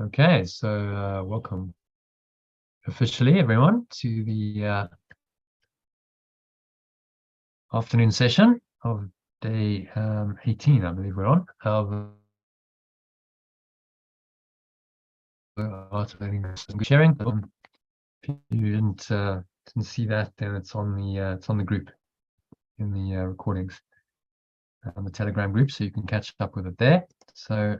Okay, so welcome officially, everyone, to the afternoon session of day 18, I believe we're on, of Art of Learning and Sharing. If you didn't see that, then it's on the group in the recordings on the Telegram group, so you can catch up with it there. So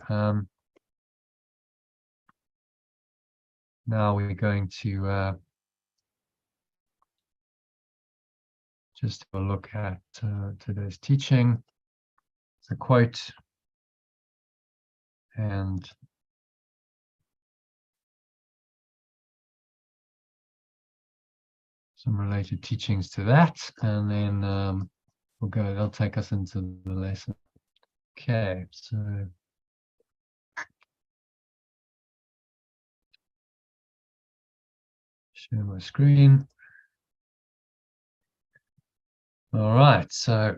now we're going to just have a look at today's teaching. It's a quote and some related teachings to that, and then they'll take us into the lesson. Okay, so share my screen. All right, so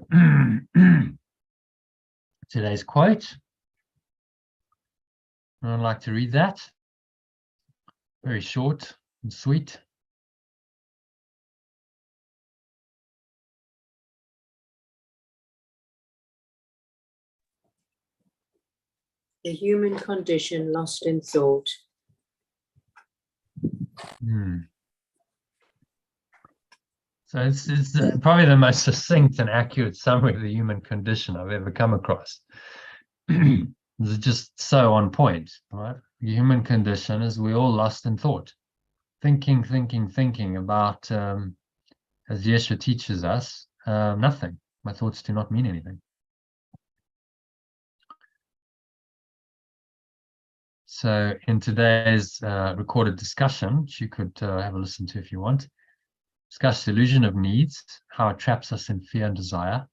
today's quote. I'd like to read that. Very short and sweet. The human condition lost in thought. So it's probably the most succinct and accurate summary of the human condition I've ever come across. It's just so on point, right? The human condition is we're all lost in thought. Thinking about, as Yeshua teaches us, nothing. My thoughts do not mean anything. So in today's recorded discussion, which you could have a listen to if you want, discuss the illusion of needs, how it traps us in fear and desire,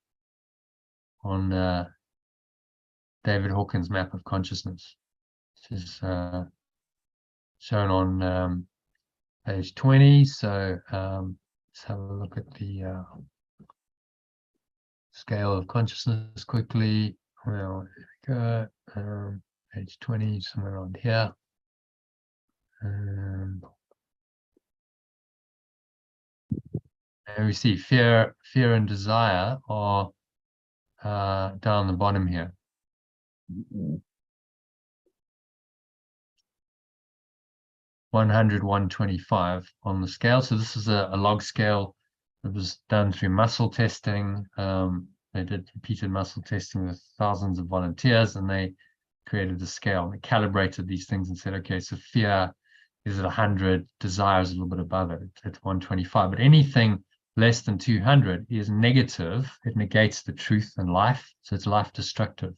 on David Hawkins' map of consciousness, which is shown on page 20. So let's have a look at the scale of consciousness quickly. Well, there we go. Page 20, somewhere around here. And we see fear and desire are down the bottom here. 100, 125 on the scale. So this is a log scale that was done through muscle testing. They did repeated muscle testing with thousands of volunteers, and they created the scale. They calibrated these things and said, okay, so fear is at 100, desire is a little bit above it. It's 125. But anything less than 200 is negative. It negates the truth and life. So it's life destructive.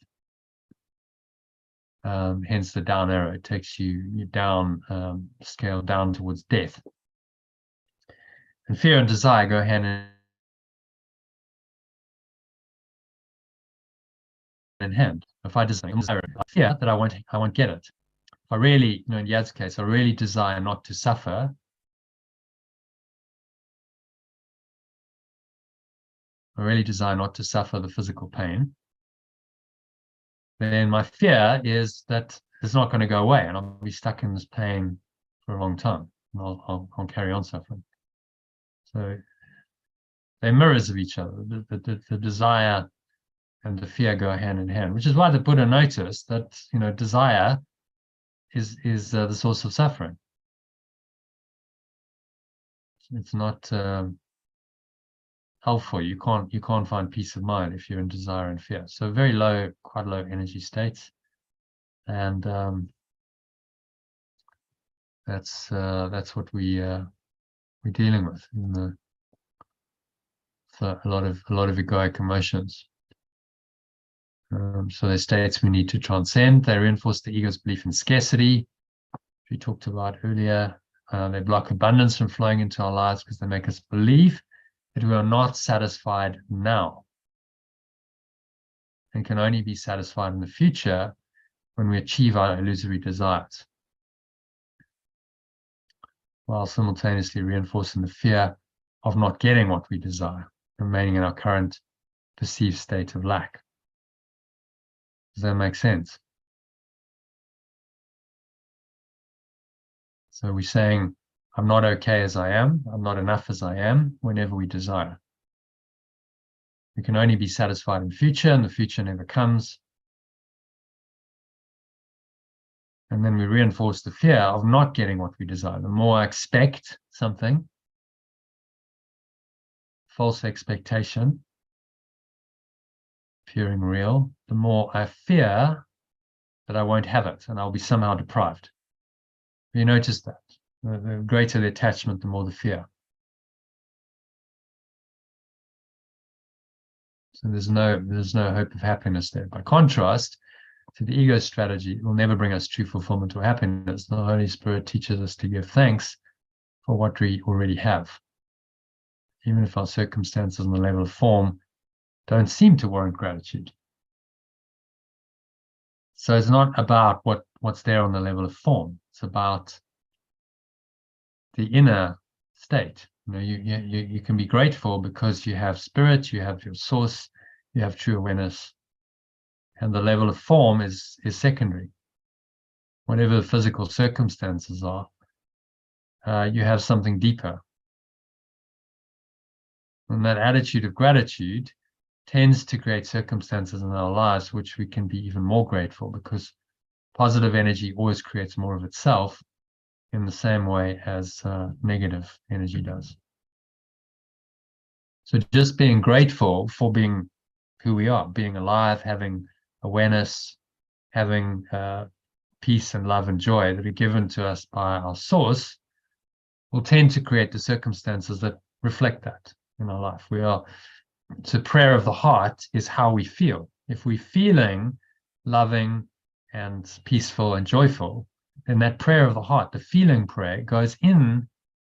Hence the down arrow. It takes you down, scale down towards death. And fear and desire go hand in hand. If I desire, I fear that I won't get it. If I really, in Yad's case, I really desire not to suffer, the physical pain, then my fear is that it's not going to go away, and I'll be stuck in this pain for a long time, and I'll carry on suffering. So they're mirrors of each other. The desire and the fear go hand in hand, which is why the Buddha noticed that desire is the source of suffering. It's not helpful. You can't find peace of mind if you're in desire and fear. So very low, quite low energy states, and that's what we're dealing with in a lot of egoic emotions. So they're states we need to transcend. They reinforce the ego's belief in scarcity, which we talked about earlier. They block abundance from flowing into our lives because they make us believe that we are not satisfied now and can only be satisfied in the future when we achieve our illusory desires, while simultaneously reinforcing the fear of not getting what we desire, remaining in our current perceived state of lack. Does that make sense? So we're saying, I'm not okay as I am. I'm not enough as I am whenever we desire. We can only be satisfied in future, and the future never comes. And then we reinforce the fear of not getting what we desire. The more I expect something, false expectation, appearing real, the more I fear that I won't have it and I'll be somehow deprived. You notice that. The greater the attachment, the more the fear. So there's no hope of happiness there. By contrast, to the ego strategy, it will never bring us true fulfillment or happiness. The Holy Spirit teaches us to give thanks for what we already have. Even if our circumstances on the level of form don't seem to warrant gratitude. So it's not about what's there on the level of form. It's about the inner state. You can be grateful because you have spirit, you have your source, you have true awareness, and the level of form is secondary. Whatever the physical circumstances are, you have something deeper. And that attitude of gratitude tends to create circumstances in our lives which we can be even more grateful, because positive energy always creates more of itself in the same way as negative energy does. So just being grateful for being who we are, being alive, having awareness, having peace and love and joy that are given to us by our source, will tend to create the circumstances that reflect that in our life. So prayer of the heart is how we feel. If we're feeling loving and peaceful and joyful, then that prayer of the heart, the feeling prayer, goes in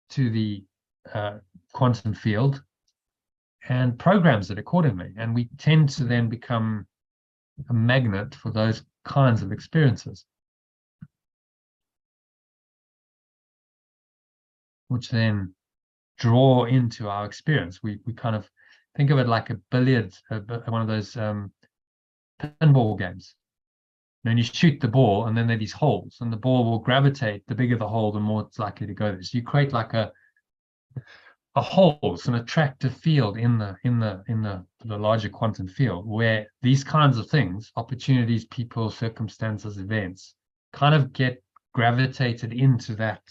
to the quantum field and programs it accordingly. And we tend to then become a magnet for those kinds of experiences, which then draw into our experience. We kind of think of it like a billiard, one of those pinball games. And you shoot the ball, and then there are these holes, and the ball will gravitate. The bigger the hole, the more it's likely to go there. So you create like a hole, an attractive field in the larger quantum field, where these kinds of things, opportunities, people, circumstances, events, kind of get gravitated into that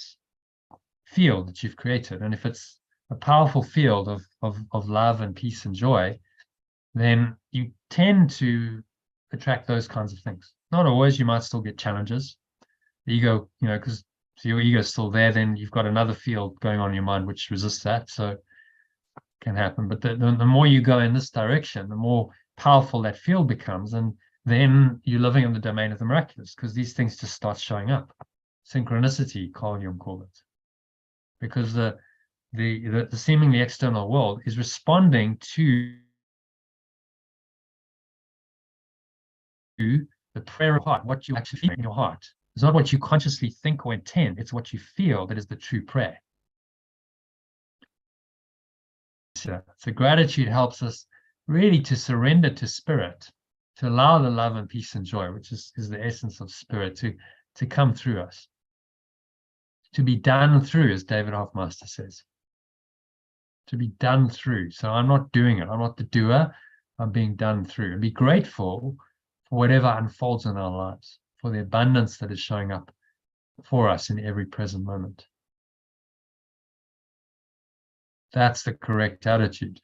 field that you've created. And if it's a powerful field of love and peace and joy, then you tend to attract those kinds of things. Not always. You might still get challenges. The ego, because your ego is still there, then you've got another field going on in your mind which resists that. So it can happen. But the more you go in this direction, the more powerful that field becomes. And then you're living in the domain of the miraculous, because these things just start showing up. Synchronicity, Carl Jung called it. Because the seemingly external world is responding to the prayer of heart, what you actually feel in your heart. It's not what you consciously think or intend, it's what you feel that is the true prayer. So gratitude helps us really to surrender to spirit, to allow the love and peace and joy, which is the essence of spirit, to come through us. To be done through, as David Hoffmeister says. To be done through. So I'm not doing it. I'm not the doer. I'm being done through. And be grateful for whatever unfolds in our lives, for the abundance that is showing up for us in every present moment. That's the correct attitude.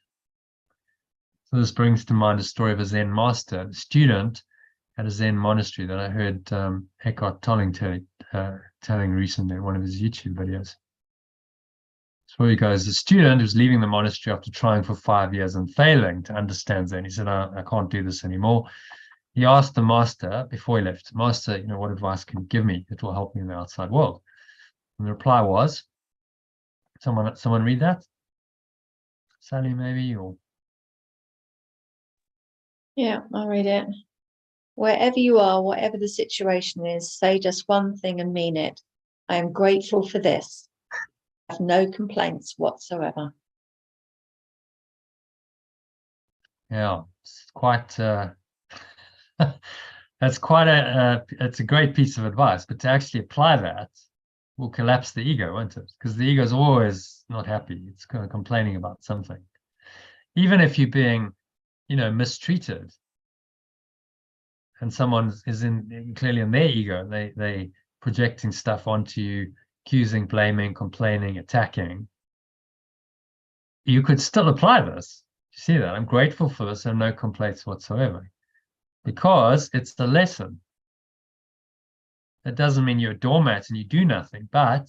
So this brings to mind a story of a Zen master, a student at a Zen monastery that I heard Eckhart Tolle telling recently in one of his YouTube videos. So he goes, the student who's leaving the monastery after trying for 5 years and failing to understand Zen. He said, I can't do this anymore. He asked the master before he left, Master, what advice can you give me that will help me in the outside world? And the reply was, someone read that? Sally, maybe, or? Yeah, I'll read it. Wherever you are, whatever the situation is, say just one thing and mean it. I am grateful for this. I have no complaints whatsoever. Yeah, it's quite that's quite it's a great piece of advice, but to actually apply that will collapse the ego, won't it? Because the ego is always not happy. It's kind of complaining about something. Even if you're being, mistreated, and someone is clearly in their ego, they projecting stuff onto you, accusing, blaming, complaining, attacking. You could still apply this. You see that? I'm grateful for this and no complaints whatsoever. Because it's the lesson. It doesn't mean you're a doormat and you do nothing, but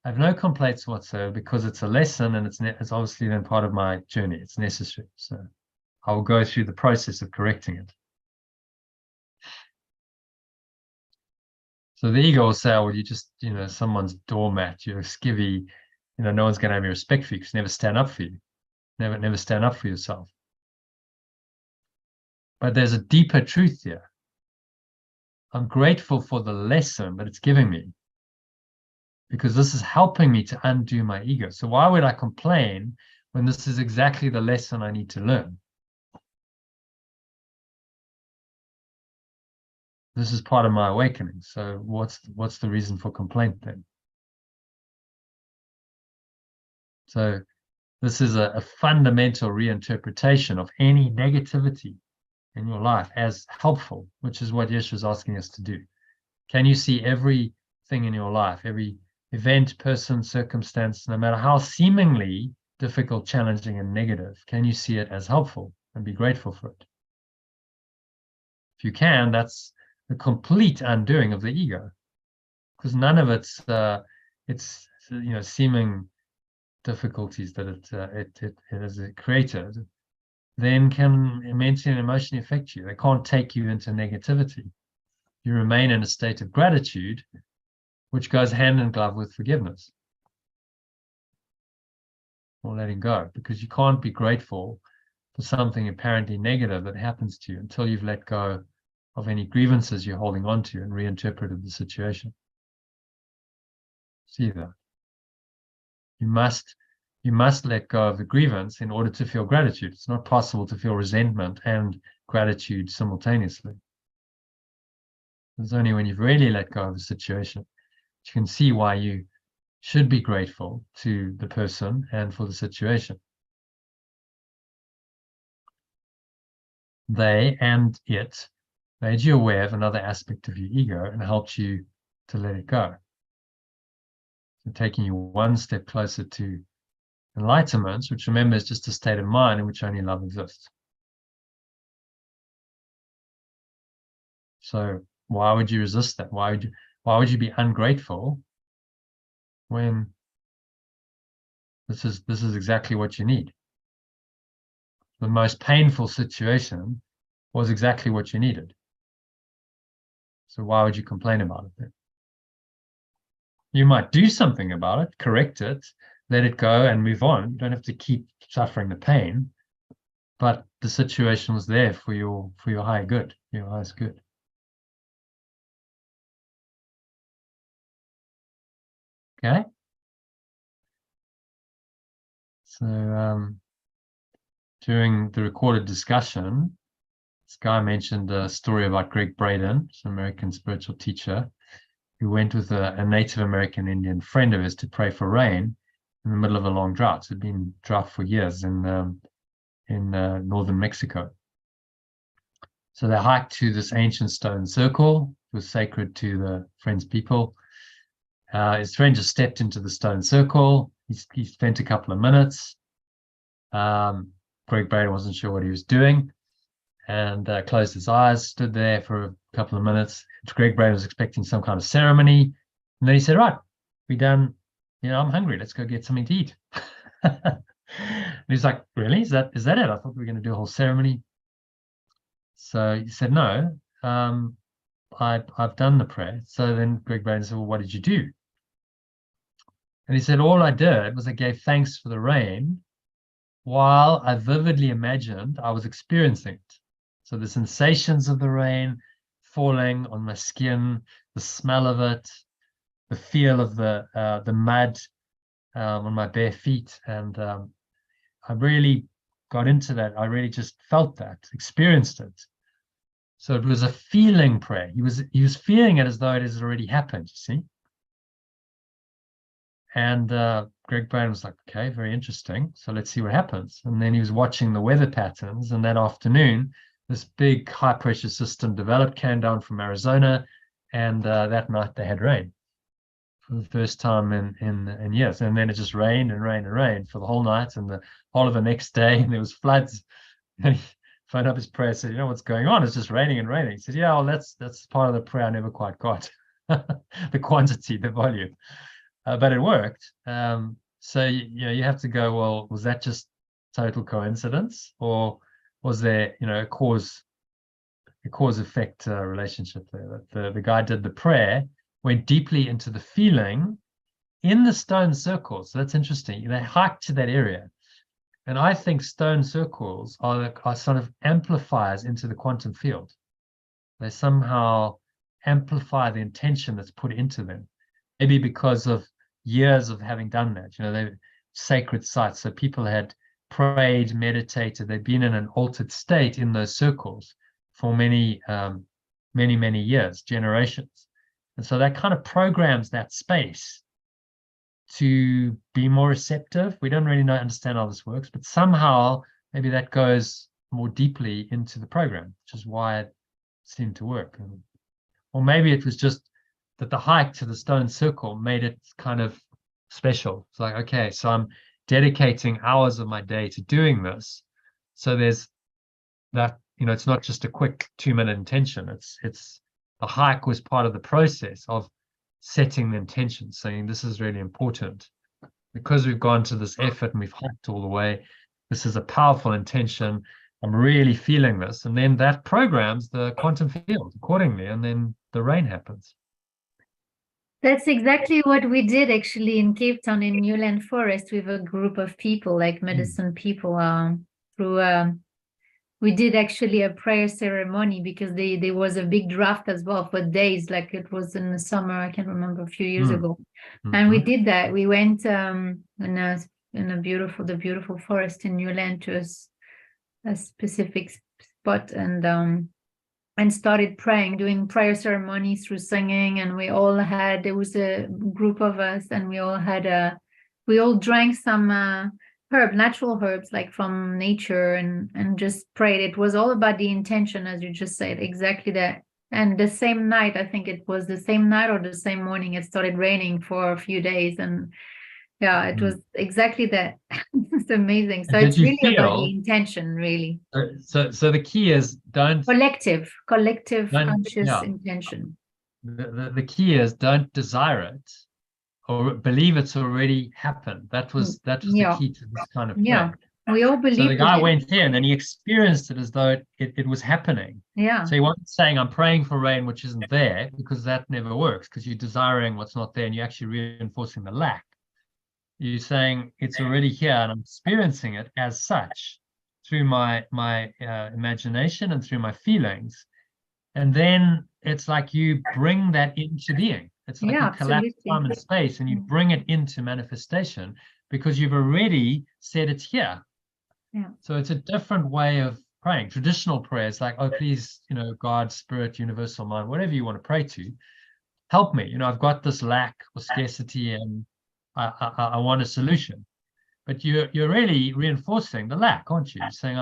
I have no complaints whatsoever because it's a lesson, and it's obviously then part of my journey. It's necessary. So I will go through the process of correcting it. So the ego will say, well, you just, someone's doormat, you're a skivvy, no one's going to have any respect for you because never stand up for you. Never stand up for yourself. But there's a deeper truth here. I'm grateful for the lesson that it's giving me, because this is helping me to undo my ego. So why would I complain when this is exactly the lesson I need to learn? This is part of my awakening. So what's the reason for complaint then? So this is a fundamental reinterpretation of any negativity in your life as helpful, which is what Yeshua is asking us to do. Can you see everything in your life, every event, person, circumstance, no matter how seemingly difficult, challenging, and negative, can you see it as helpful and be grateful for it? If you can, that's the complete undoing of the ego, because none of it's seeming difficulties that it has created then can mentally and emotionally affect you. They can't take you into negativity. You remain in a state of gratitude, which goes hand in glove with forgiveness or letting go, because you can't be grateful for something apparently negative that happens to you until you've let go of any grievances you're holding on to and reinterpreted the situation. See that? You must let go of the grievance in order to feel gratitude. It's not possible to feel resentment and gratitude simultaneously. It's only when you've really let go of the situation you can see why you should be grateful to the person and for the situation. They and it made you aware of another aspect of your ego and helped you to let it go. So taking you one step closer to enlightenment, which remember is just a state of mind in which only love exists. So why would you resist that? Why would you be ungrateful when this is exactly what you need? The most painful situation was exactly what you needed. So why would you complain about it then? You might do something about it, correct it, let it go and move on. You don't have to keep suffering the pain, but the situation was there for your higher good, your highest good. Okay. So during the recorded discussion, this guy mentioned a story about Greg Braden, an American spiritual teacher, who went with a Native American Indian friend of his to pray for rain in the middle of a long drought. It had been drought for years in northern Mexico. So they hiked to this ancient stone circle. It was sacred to the friend's people. His friend just stepped into the stone circle. He spent a couple of minutes. Greg Braden wasn't sure what he was doing and closed his eyes, stood there for a couple of minutes. Greg Braden was expecting some kind of ceremony. And then he said, right, we're done. I'm hungry. Let's go get something to eat. And he's like, really? Is that it? I thought we were going to do a whole ceremony. So he said, no, I've done the prayer. So then Greg Braden said, well, what did you do? And he said, all I did was I gave thanks for the rain while I vividly imagined I was experiencing it. So the sensations of the rain falling on my skin, the smell of it, the feel of the mud on my bare feet. And I really got into that. I really just felt that, experienced it. So it was a feeling prayer. He was feeling it as though it has already happened, you see. And Greg Braden was like, okay, very interesting. So let's see what happens. And then he was watching the weather patterns. And that afternoon, this big high pressure system developed, came down from Arizona. And that night they had rain for the first time in years. And then it just rained and rained and rained for the whole night and the whole of the next day. And there was floods. And he phoned up his prayer, said, you know what's going on? It's just raining and raining. He said, yeah, well, that's part of the prayer I never quite got. The quantity, the volume. But it worked. So you have to go, well, was that just total coincidence, or was there a cause effect relationship there? That the guy did the prayer, went deeply into the feeling in the stone circles. So that's interesting. They hiked to that area, and I think stone circles are sort of amplifiers into the quantum field. They somehow amplify the intention that's put into them, maybe because of years of having done that. They're sacred sites, so people had prayed, meditated, they've been in an altered state in those circles for many years, generations. And so that kind of programs that space to be more receptive. We don't really understand how this works, but somehow maybe that goes more deeply into the program, which is why it seemed to work. Or maybe it was just that the hike to the stone circle made it kind of special. It's like, okay, so I'm dedicating hours of my day to doing this. So there's that, it's not just a quick 2-minute intention. It's the hike was part of the process of setting the intention, saying this is really important. Because we've gone to this effort and we've hiked all the way, this is a powerful intention. I'm really feeling this. And then that programs the quantum field accordingly. And then the rain happens. That's exactly what we did actually in Cape Town in Newland Forest with a group of people, like medicine people. We did actually a prayer ceremony because there was a big draft as well for days, like it was in the summer. I can't remember, a few years ago, and we did that. We went in the beautiful forest in Newland to a specific spot and started praying, doing prayer ceremony through singing. And there was a group of us, and we all drank some natural herbs, like from nature, and just prayed. It was all about the intention, as you just said, exactly that. And the same night, I think it was the same night or the same morning, it started raining for a few days. And yeah, it was exactly that. It's amazing. So it's really about the intention, really. So the key is collective conscious intention. The key is don't desire it or believe it's already happened. That was the key to this kind of play. Yeah, we all believe. So the guy went here and then he experienced it as though it was happening. Yeah. So he wasn't saying I'm praying for rain which isn't there, because that never works, because you're desiring what's not there and you're actually reinforcing the lack. You're saying it's already here and I'm experiencing it as such through my imagination and through my feelings. And then it's like you bring that into being. It's like you collapse time and space and you bring it into manifestation because you've already said it's here. Yeah. So it's a different way of praying. Traditional prayers like, oh, please, God, spirit, universal mind, whatever you want to pray to, help me. I've got this lack or scarcity and I want a solution. But you're really reinforcing the lack, aren't you? You're saying,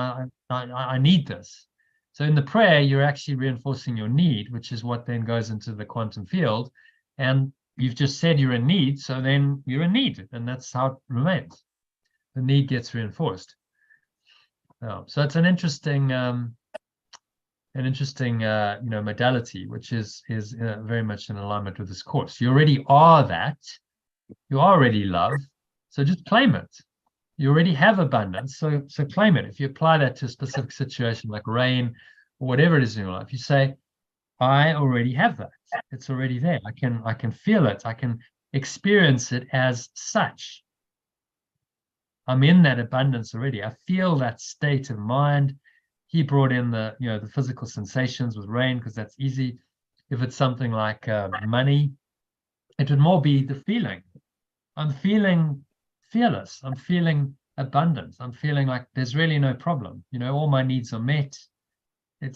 I need this. So in the prayer, you're actually reinforcing your need, which is what then goes into the quantum field. And you've just said you're in need, so then you're in need, and that's how it remains. The need gets reinforced. So it's an interesting modality, which is very much in alignment with this course. You already are that. You are already love. So just claim it. You already have abundance, so claim it. If you apply that to a specific situation like rain or whatever it is in your life, you say, I already have that. It's already there. I can feel it. I can experience it as such. I'm in that abundance already. I feel that state of mind. He brought in the physical sensations with rain because that's easy. If it's something like money, it would more be the feeling. I'm feeling fearless. I'm feeling abundant. I'm feeling like there's really no problem. All my needs are met.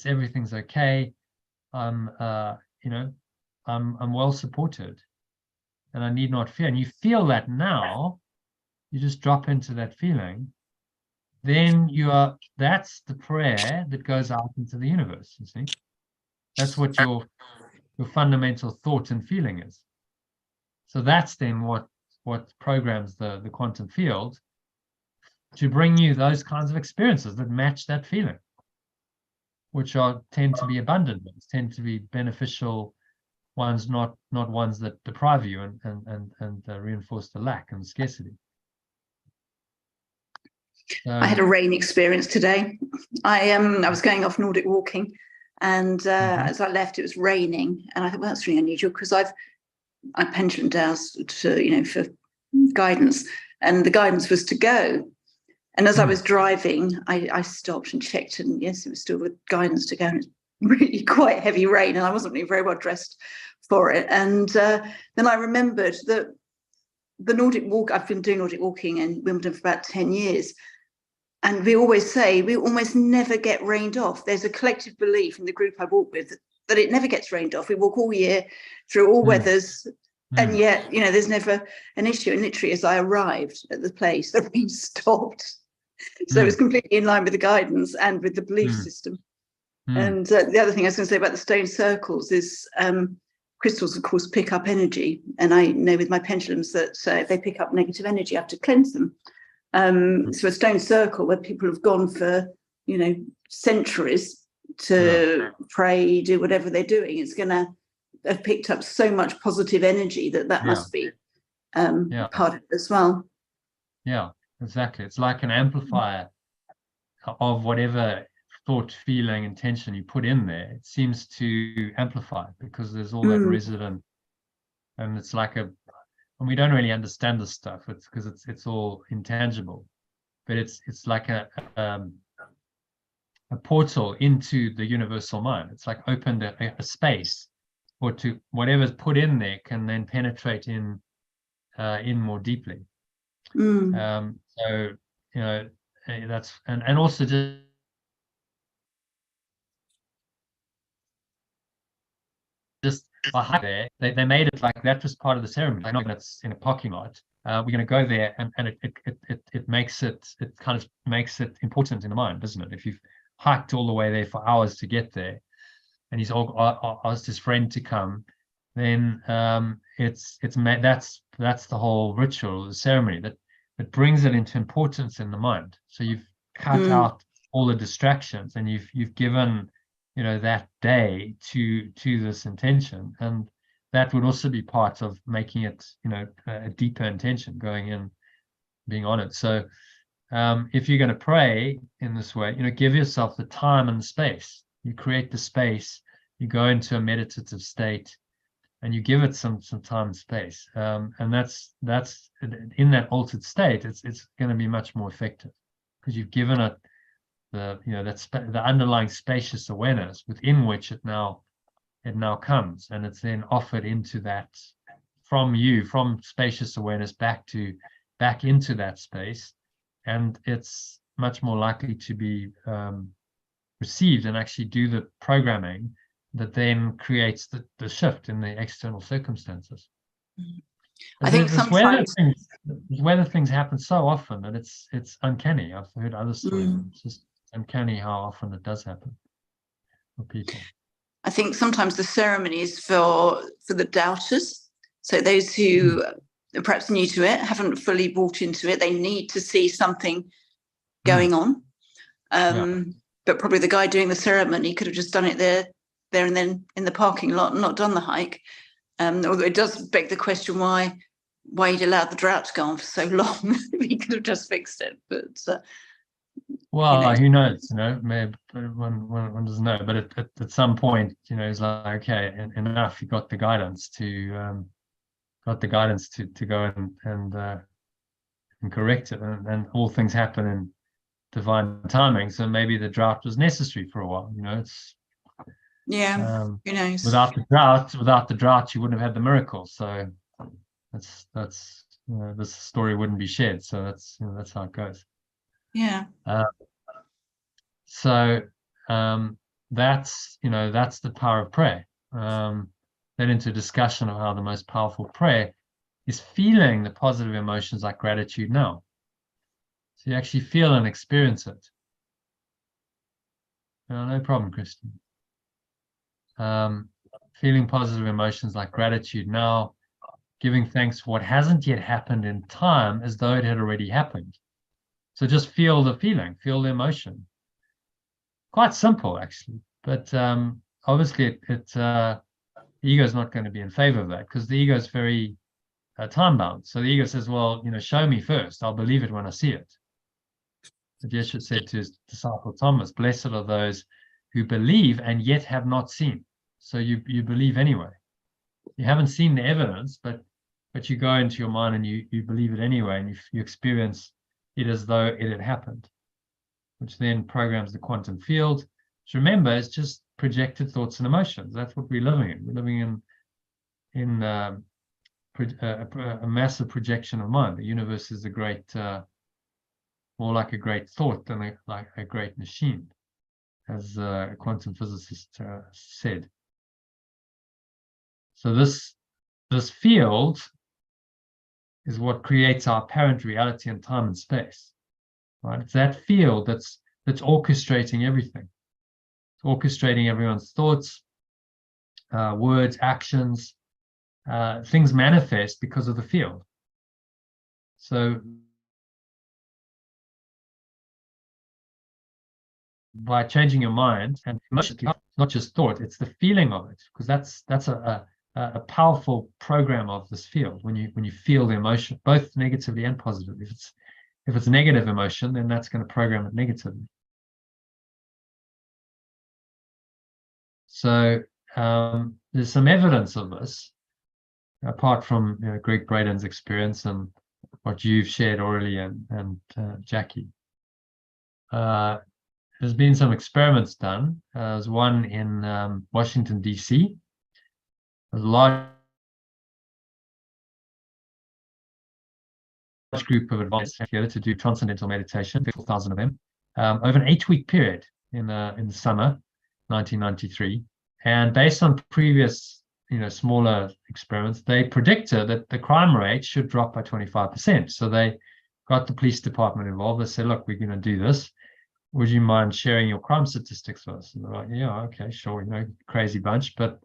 Everything's okay. I'm well supported. and I need not fear, and you feel that now, you just drop into that feeling, then that's the prayer that goes out into the universe, you see. That's what your fundamental thought and feeling is. So that's then what programs the quantum field to bring you those kinds of experiences that match that feeling, which tend to be abundant ones, tend to be beneficial ones, not ones that deprive you and reinforce the lack and scarcity. I had a rain experience today. I was going off Nordic walking, and as I left, it was raining, and I thought, well, that's really unusual, because I pendulum dowsed to, for guidance, and the guidance was to go. And as I was driving, I stopped and checked, and yes, it was still with guidance to go. And it's really quite heavy rain, and I wasn't really very well dressed for it. And then I remembered that the Nordic walk, I've been doing Nordic walking in Wimbledon for about 10 years. And we always say we almost never get rained off. There's a collective belief in the group I walk with that it never gets rained off. We walk all year through all weathers, and yet, there's never an issue. And literally, as I arrived at the place, the rain stopped. So it was completely in line with the guidance and with the belief system. And the other thing I was going to say about the stone circles is crystals, of course, pick up energy. And I know with my pendulums that if they pick up negative energy, I have to cleanse them. So a stone circle where people have gone for, centuries to pray, do whatever they're doing, it's going to have picked up so much positive energy that must be part of it as well. Yeah, exactly. It's like an amplifier of whatever thought, feeling, intention you put in there. It seems to amplify because there's all that resident, and it's like and we don't really understand this stuff. It's because it's all intangible, but it's like a portal into the universal mind. It's like opened a space, or to whatever's put in there can then penetrate in more deeply. So that's and also just there, they made it like that was part of the ceremony. Like, not that's in a parking lot. We're going to go there, and it makes it kind of makes it important in the mind, doesn't it? If you've hiked all the way there for hours to get there, and he's asked his friend to come, then that's the whole ritual, the ceremony that brings it into importance in the mind. So you've cut out all the distractions, and you've given that day to this intention, and that would also be part of making it a deeper intention going in, being on it. So if you're going to pray in this way, give yourself the time and the space. You create the space, you go into a meditative state, and you give it some time and space, and that's in that altered state, it's going to be much more effective because you've given it the underlying spacious awareness within which it now comes, and it's then offered into that from spacious awareness back into that space, and it's much more likely to be received and actually do the programming that then creates the shift in the external circumstances. I think sometimes weather things happen so often that it's uncanny. I've heard other stories. It's just uncanny how often it does happen for people. I think sometimes the ceremony is for the doubters. So those who are perhaps new to it, haven't fully bought into it, they need to see something going on. But probably the guy doing the ceremony could have just done it there and then in the parking lot and not done the hike. Although it does beg the question why he'd allowed the drought to go on for so long. He could have just fixed it. But who knows? Maybe one doesn't know. But at some point, he's like, okay, enough. He got the guidance to go and correct it, and all things happen in divine timing. So maybe the drought was necessary for a while. It's who knows? Without the drought, you wouldn't have had the miracle. So that's this story wouldn't be shared. So that's how it goes. Yeah. So that's the power of prayer. Then into a discussion of how the most powerful prayer is feeling the positive emotions like gratitude now. So you actually feel and experience it. No problem, Kristen. Feeling positive emotions like gratitude now, giving thanks for what hasn't yet happened in time as though it had already happened. So just feel the feeling, feel the emotion. Quite simple, actually. But obviously, the ego is not going to be in favor of that, because the ego is very time-bound. So the ego says, well, show me first. I'll believe it when I see it. But Yeshua said to his disciple Thomas, blessed are those who believe and yet have not seen. So you believe anyway. You haven't seen the evidence, but you go into your mind and you believe it anyway, and you experience it as though it had happened, which then programs the quantum field, which, remember, is just projected thoughts and emotions. That's what we're living in. We're living in a massive projection of mind. The universe is more like a great thought than like a great machine, as a quantum physicist said. So this field is what creates our apparent reality in time and space, right? It's that field that's orchestrating everything. It's orchestrating everyone's thoughts, words, actions. Things manifest because of the field. So by changing your mind and emotion, not just thought, it's the feeling of it, because that's a powerful program of this field. When you feel the emotion, both negatively and positively. If it's a negative emotion, then that's going to program it negatively. So there's some evidence of this, apart from Greg Braden's experience and what you've shared, Aurelie and Jackie. There's been some experiments done. There's one in Washington, D.C. There's a large group of advanced together to do transcendental meditation, 4,000 of them, over an 8-week period in the summer, 1993. And based on previous, smaller experiments, they predicted that the crime rate should drop by 25%. So they got the police department involved. They said, look, we're going to do this. Would you mind sharing your crime statistics with us? And they're like, yeah, okay, sure, crazy bunch. But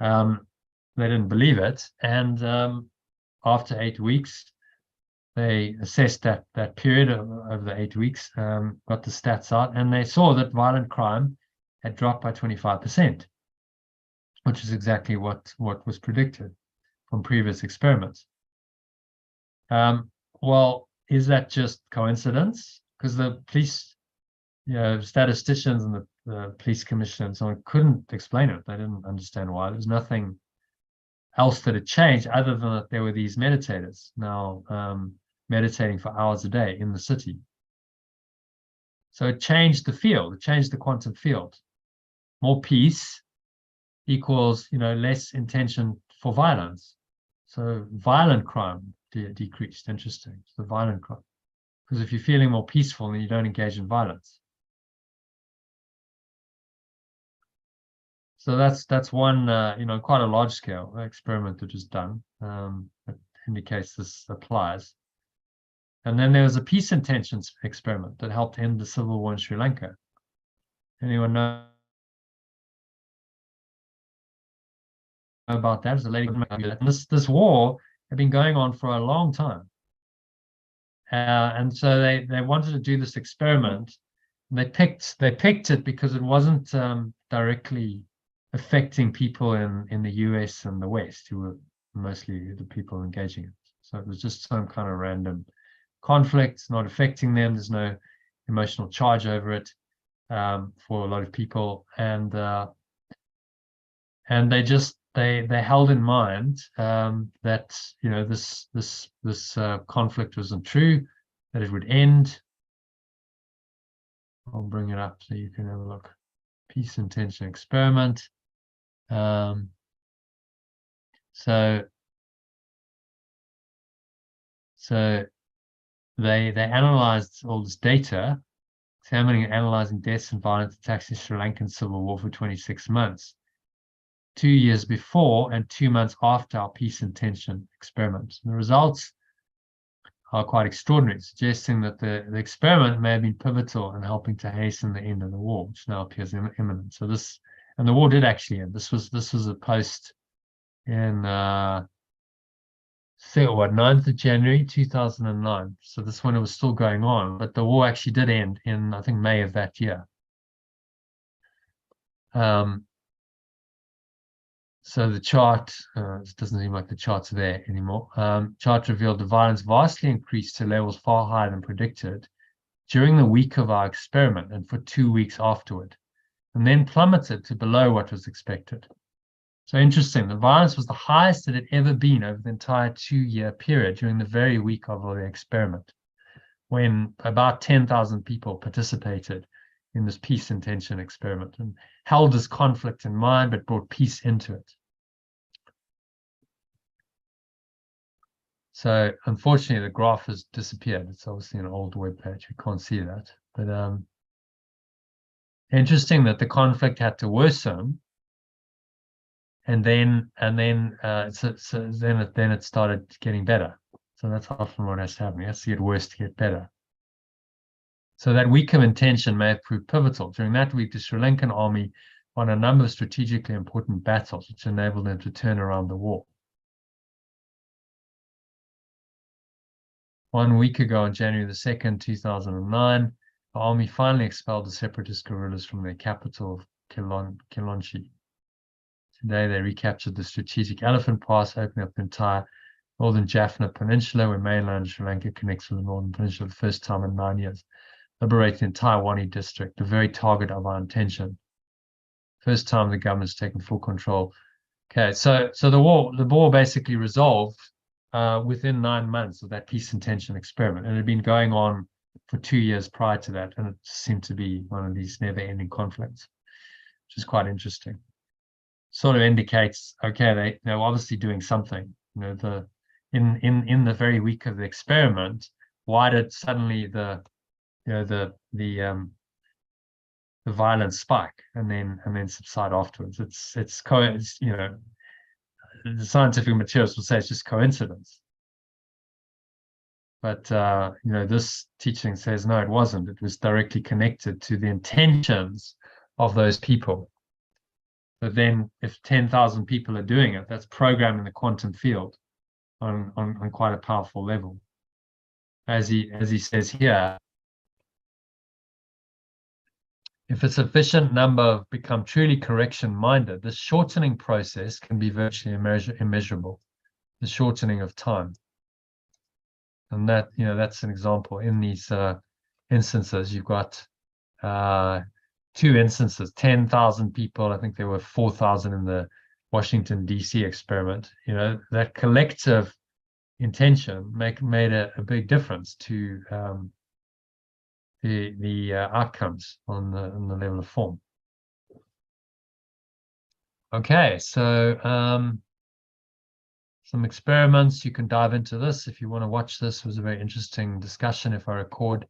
they didn't believe it. And after 8 weeks, they assessed that period over the 8 weeks, got the stats out, and they saw that violent crime had dropped by 25%, which is exactly what was predicted from previous experiments. Well, is that just coincidence? Because the police, statisticians and the police commissioner and so on couldn't explain it. They didn't understand why. There was nothing else that had changed other than that there were these meditators now meditating for hours a day in the city. So it changed the field. It changed the quantum field. More peace equals, less intention for violence. So violent crime decreased. Interesting. So violent crime. Because if you're feeling more peaceful, then you don't engage in violence. So that's one, quite a large scale experiment that was done that indicates this applies. And then there was a peace intentions experiment that helped end the civil war in Sri Lanka. Anyone know about that? There's a lady, and this war had been going on for a long time. And so they wanted to do this experiment. And they picked it because it wasn't directly affecting people in the US and the West, who were mostly the people engaging it. So it was just some kind of random conflict, not affecting them. There's no emotional charge over it for a lot of people, and they held in mind that this conflict wasn't true, that it would end. I'll bring it up so you can have a look. Peace intention experiment. So they analyzed all this data, examining and analyzing deaths and violent attacks in Sri Lankan civil war for 26 months. 2 years before and 2 months after our peace intention experiment. And the results are quite extraordinary, suggesting that the experiment may have been pivotal in helping to hasten the end of the war, which now appears imminent. So this, and the war did actually end. This was a post in 9th of January 2009. So this one, it was still going on, but the war actually did end in, I think, May of that year. So the chart, it doesn't seem like the charts are there anymore. Chart revealed the violence vastly increased to levels far higher than predicted during the week of our experiment and for 2 weeks afterward, and then plummeted to below what was expected. So interesting, the violence was the highest it had ever been over the entire 2-year period during the very week of the experiment, when about 10,000 people participated in this peace intention experiment and held this conflict in mind, but brought peace into it. So unfortunately, the graph has disappeared. It's obviously an old web page. We can't see that. But interesting that the conflict had to worsen, and then it started getting better. So that's often what has to happen. It has to get worse to get better. So that week of intention may have proved pivotal. During that week, the Sri Lankan army won a number of strategically important battles, which enabled them to turn around the war. 1 week ago, on January the 2nd, 2009, the army finally expelled the separatist guerrillas from their capital, Kilonchi. Today, they recaptured the strategic Elephant Pass, opening up the entire northern Jaffna Peninsula, where mainland Sri Lanka connects with the northern peninsula for the first time in 9 years. Liberate the entire Wani district, the very target of our intention. First time the government's taken full control. Okay, so the war basically resolved within 9 months of that peace intention experiment, and it had been going on for 2 years prior to that, and it seemed to be one of these never-ending conflicts, which is quite interesting. Sort of indicates, okay, they're obviously doing something. You know, in the very week of the experiment, why did suddenly the violence spike and then subside afterwards? It's you know, the scientific materials will say it's just coincidence. But you know, this teaching says no, it wasn't. It was directly connected to the intentions of those people. But then if 10,000 people are doing it, that's programming the quantum field on quite a powerful level. As he says here, if a sufficient number become truly correction-minded, this shortening process can be virtually immeasurable, the shortening of time. And that, you know, that's an example. In these instances, you've got 2 instances, 10,000 people. I think there were 4,000 in the Washington, D.C. experiment. You know, that collective intention made a big difference to the outcomes on the level of form. Okay, so some experiments. You can dive into this if you want to watch this. It was a very interesting discussion, if I recall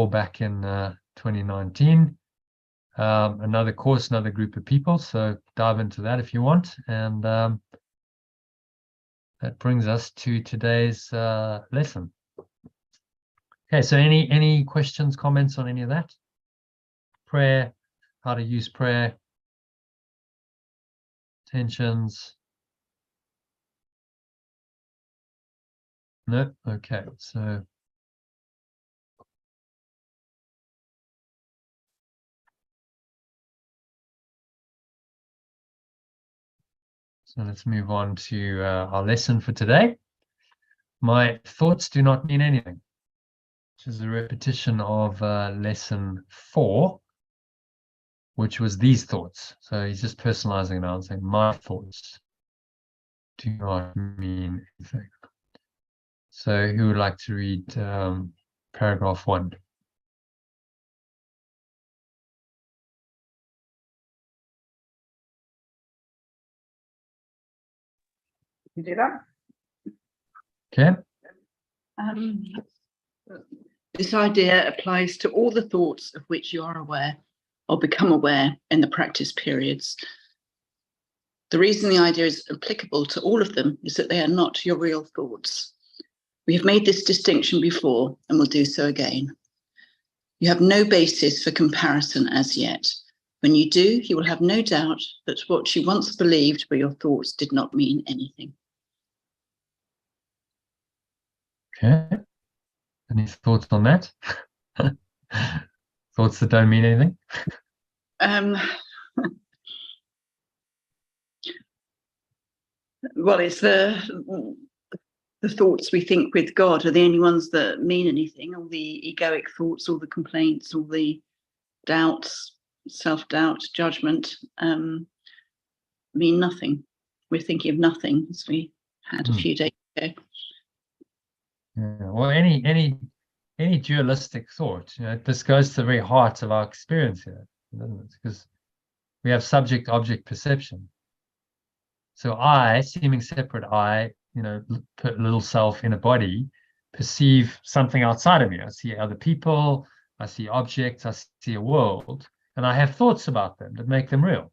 back in 2019. Another course, another group of people. So dive into that if you want. And that brings us to today's lesson. Okay, so any questions, comments on any of that? Prayer, how to use prayer, tensions. No? Okay, so let's move on to our lesson for today. My thoughts do not mean anything, which is a repetition of lesson 4, which was these thoughts. So he's just personalizing it now and saying, my thoughts do not mean anything. So who would like to read paragraph 1? You do that. Okay. This idea applies to all the thoughts of which you are aware or become aware in the practice periods. The reason the idea is applicable to all of them is that they are not your real thoughts. We have made this distinction before and will do so again. You have no basis for comparison as yet. When you do, you will have no doubt that what you once believed were your thoughts did not mean anything. Okay. Any thoughts on that? Thoughts that don't mean anything? Well, it's the thoughts we think with God are the only ones that mean anything. All the egoic thoughts, all the complaints, all the doubts, self-doubt, judgment mean nothing. We're thinking of nothing, as we had a few days ago. Yeah. Well, any dualistic thought, this goes to the very heart of our experience here, doesn't it? Because we have subject-object perception. So I, seeming separate I, little self in a body, perceive something outside of me. I see other people, I see objects, I see a world, and I have thoughts about them that make them real.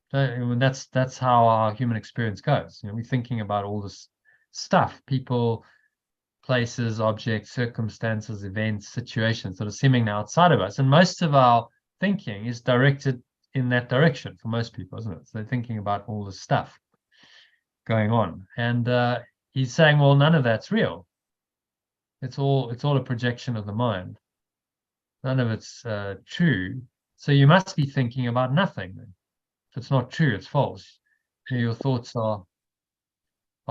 So that's how our human experience goes. We're thinking about all this stuff, people, places, objects, circumstances, events, situations that are seemingly outside of us. And most of our thinking is directed in that direction for most people, isn't it? So they're thinking about all this stuff going on. And he's saying, well, none of that's real. It's all a projection of the mind. None of it's true. So you must be thinking about nothing. If it's not true, it's false. Your thoughts are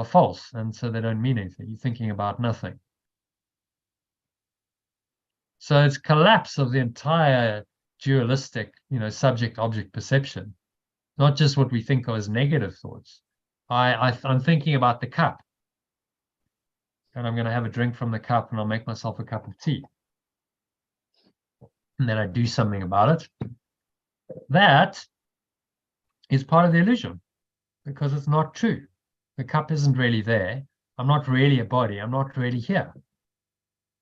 false, and so they don't mean anything. You're thinking about nothing. So it's collapse of the entire dualistic, subject-object perception, not just what we think of as negative thoughts. I'm thinking about the cup, and I'm going to have a drink from the cup, and I'll make myself a cup of tea. And then I do something about it. That is part of the illusion, because it's not true. The cup isn't really there. I'm not really a body. I'm not really here.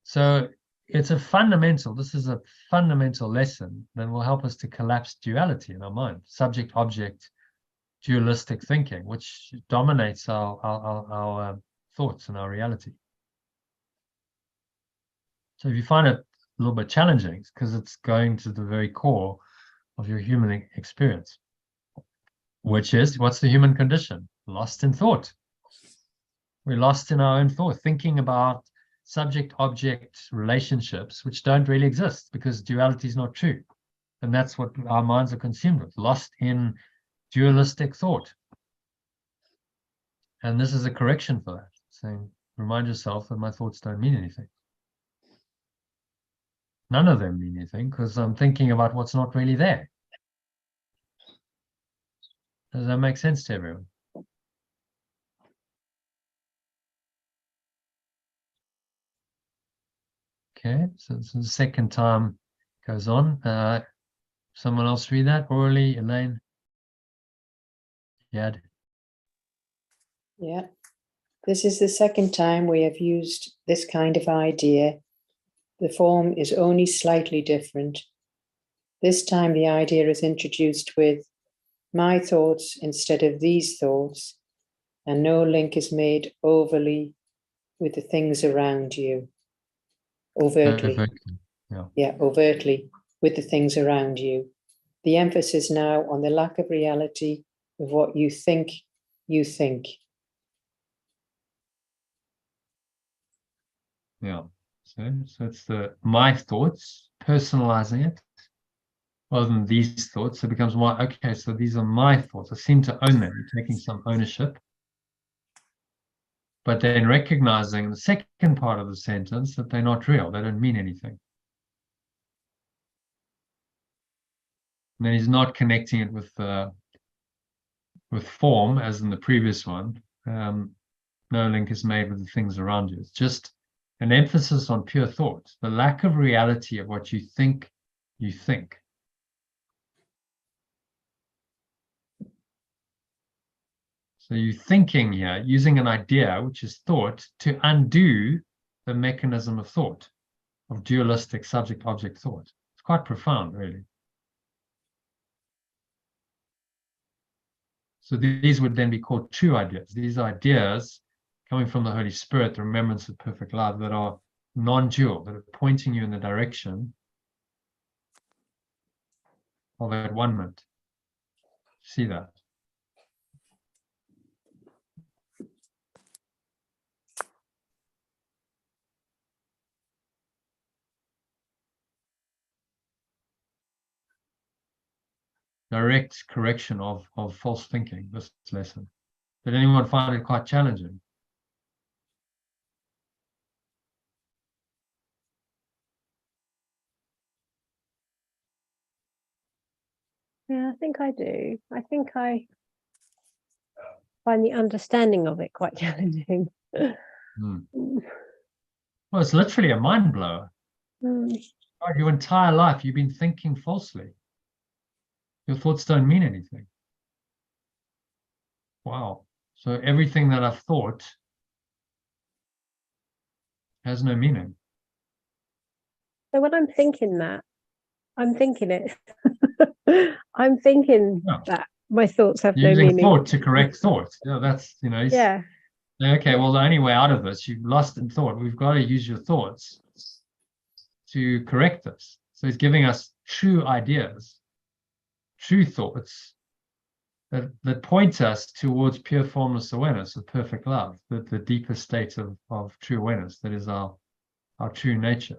So this is a fundamental lesson that will help us to collapse duality in our mind, subject-object dualistic thinking, which dominates our thoughts and our reality. So if you find it a little bit challenging, it's because it's going to the very core of your human experience, which is, what's the human condition? Lost in thought. We're lost in our own thought, thinking about subject-object relationships which don't really exist because duality is not true. And that's what our minds are consumed with, lost in dualistic thought. And this is a correction for that, saying, remind yourself that my thoughts don't mean anything. None of them mean anything because I'm thinking about what's not really there. Does that make sense to everyone? Okay, so this is the second time it goes on. Someone else read that orally, Elaine? Yad? Yeah. This is the second time we have used this kind of idea. The form is only slightly different. This time the idea is introduced with my thoughts instead of these thoughts, and no link is made overtly with the things around you. Overtly. Yeah, overtly with the things around you. The emphasis now on the lack of reality of what you think you think. Yeah. So it's my thoughts, personalizing it, rather than these thoughts. It becomes more, okay, so these are my thoughts. I seem to own them. You're taking some ownership. But then recognizing the second part of the sentence that they're not real. They don't mean anything. And then he's not connecting it with form, as in the previous one. No link is made with the things around you. It's just an emphasis on pure thought, the lack of reality of what you think you think. So you're thinking here, using an idea, which is thought, to undo the mechanism of thought, of dualistic subject-object thought. It's quite profound, really. So these would then be called true ideas. These ideas coming from the Holy Spirit, the remembrance of perfect love, that are non-dual, that are pointing you in the direction of at one moment. See that? Direct correction of false thinking, this lesson. Did anyone find it quite challenging? Yeah, I think I do. I think I find the understanding of it quite challenging. Well, it's literally a mind blower. God, your entire life you've been thinking falsely. Your thoughts don't mean anything. Wow. So everything that I've thought has no meaning. So when I'm thinking that, I'm thinking it. I'm thinking that my thoughts have no Using meaning. thought to correct thought. Yeah, that's, Yeah. Okay, well, the only way out of this, you've lost in thought. We've got to use your thoughts to correct this. So he's giving us true ideas, true thoughts that point us towards pure formless awareness of perfect love, the deepest state of true awareness that is our true nature.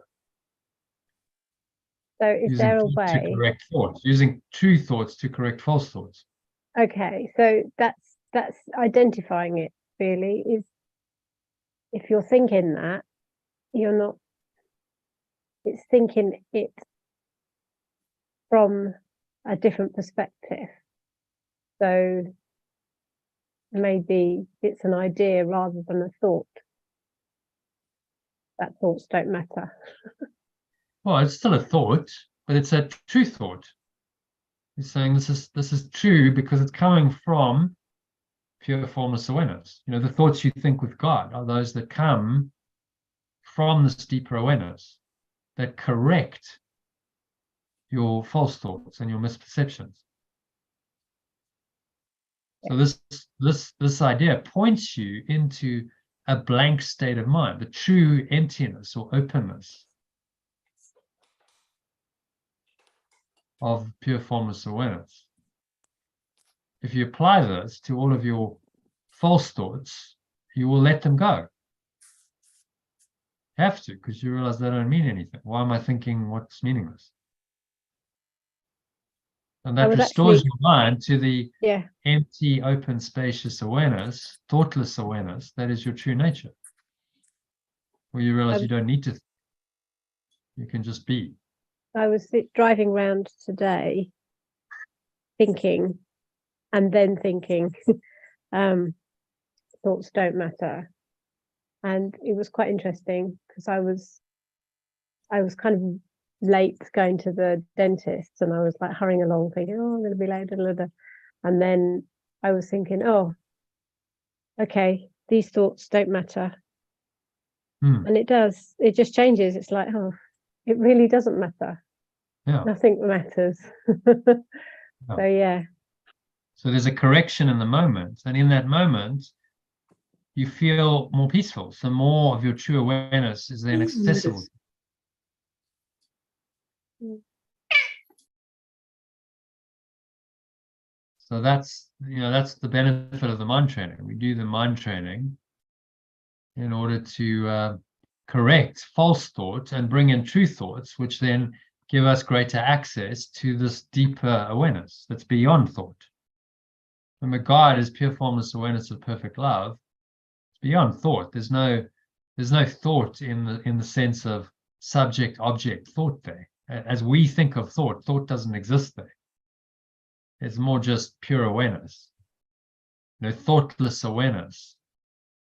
So is there a way to correct thoughts, using true thoughts to correct false thoughts? Okay, so that's identifying it really. Is if you're thinking that, you're not, it's thinking it from a different perspective. So maybe it's an idea rather than a thought. That thoughts don't matter. Well, it's still a thought, but it's a true thought. He's saying this is true because it's coming from pure formless awareness. The thoughts you think with God are those that come from this deeper awareness that correct your false thoughts and your misperceptions. So this idea points you into a blank state of mind, the true emptiness or openness of pure formless awareness. If you apply this to all of your false thoughts, you will let them go. You have to, because you realize they don't mean anything. Why am I thinking what's meaningless? And that restores your mind to the empty, open, spacious awareness, thoughtless awareness, that is your true nature. Where you realize you don't need to think. You can just be. I was driving around today thinking and then thinking thoughts don't matter. And it was quite interesting because I was kind of late going to the dentist, and I was like hurrying along thinking, oh, I'm going to be late, and then I was thinking, oh, okay, these thoughts don't matter. And it does, it just changes. It's like, oh, it really doesn't matter. Nothing matters. So yeah, so there's a correction in the moment, and in that moment you feel more peaceful, so more of your true awareness is then accessible. So that's the benefit of the mind training. We do the mind training in order to correct false thoughts and bring in true thoughts, which then give us greater access to this deeper awareness that's beyond thought. Remember, God is pure formless awareness of perfect love. It's beyond thought. There's no thought in the sense of subject object thought there. As we think of thought doesn't exist there. It's more just pure awareness. Thoughtless awareness.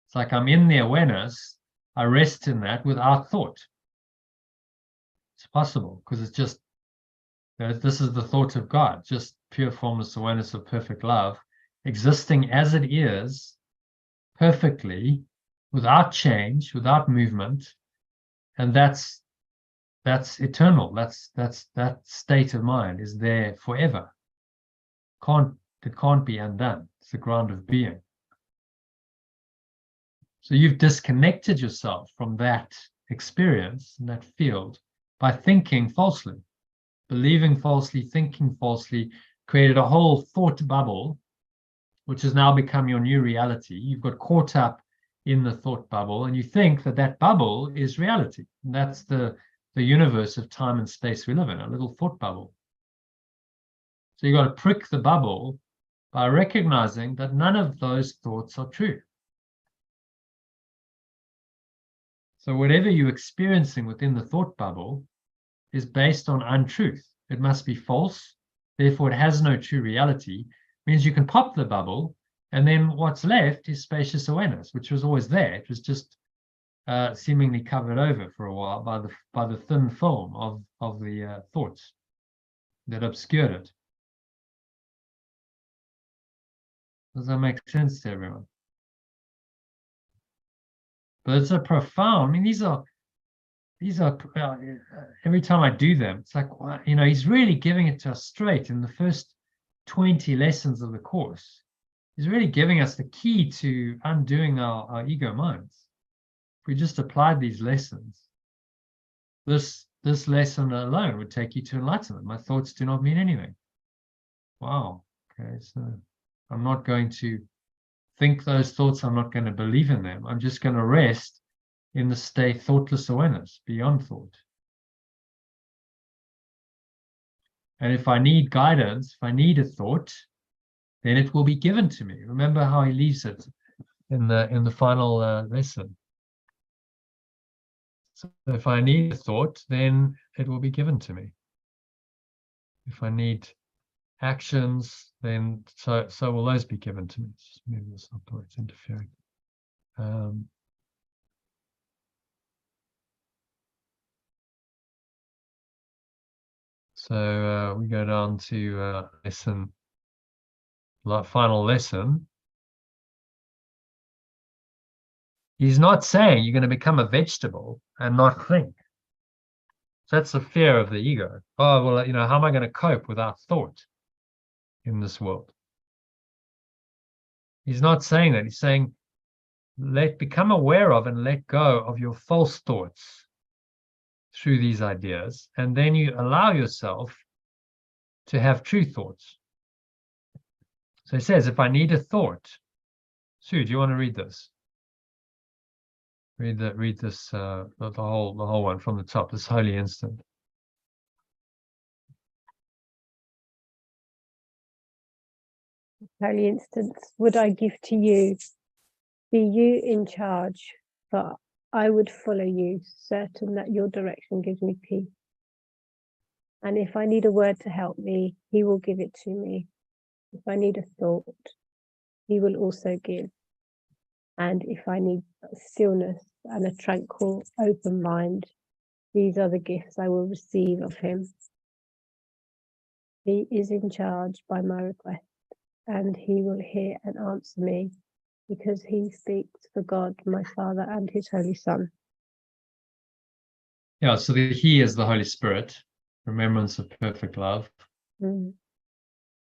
It's like I'm in the awareness, I rest in that without thought. It's possible because it's just, this is the thought of God, just pure formless awareness of perfect love, existing as it is, perfectly, without change, without movement, and that's eternal. That state of mind is there forever. It can't be undone. It's the ground of being. So you've disconnected yourself from that experience and that field by thinking falsely, believing falsely, thinking falsely, created a whole thought bubble, which has now become your new reality. You've got caught up in the thought bubble, and you think that that bubble is reality. And that's the universe of time and space we live in, a little thought bubble. So you've got to prick the bubble by recognizing that none of those thoughts are true. So whatever you're experiencing within the thought bubble is based on untruth. It must be false. Therefore, it has no true reality. It means you can pop the bubble, and then what's left is spacious awareness, which was always there. It was just seemingly covered over for a while by the thin film of the thoughts that obscured it. Does that make sense to everyone? But it's a profound, I mean, these are every time I do them, it's like, you know, he's really giving it to us straight in the first 20 lessons of the course. He's really giving us the key to undoing our ego minds. If we just applied these lessons, this lesson alone would take you to enlightenment. My thoughts do not mean anything. Wow. Okay, so I'm not going to think those thoughts. I'm not going to believe in them. I'm just going to rest in the state thoughtless awareness, beyond thought. And if I need guidance, if I need a thought, then it will be given to me. Remember how he leaves it in the final lesson. So if I need a thought, then it will be given to me. If I need actions, then so will those be given to me. Just move this up or it's interfering. So we go down to final lesson. He's not saying you're going to become a vegetable and not think. So that's the fear of the ego. Oh, well, you know, how am I going to cope without thought in this world? He's not saying that. He's saying, become aware of and let go of your false thoughts through these ideas, and then you allow yourself to have true thoughts. So he says, if I need a thought, Sue, do you want to read this? Read this, the whole one from the top, this holy instant. Holy instance, would I give to you? Be you in charge, for I would follow you, certain that your direction gives me peace. And if I need a word to help me, he will give it to me. If I need a thought, he will also give. And if I need stillness and a tranquil, open mind, these are the gifts I will receive of him. He is in charge by my request, and he will hear and answer me, because he speaks for God, my Father, and his Holy Son. Yeah, so the he is the Holy Spirit, remembrance of perfect love.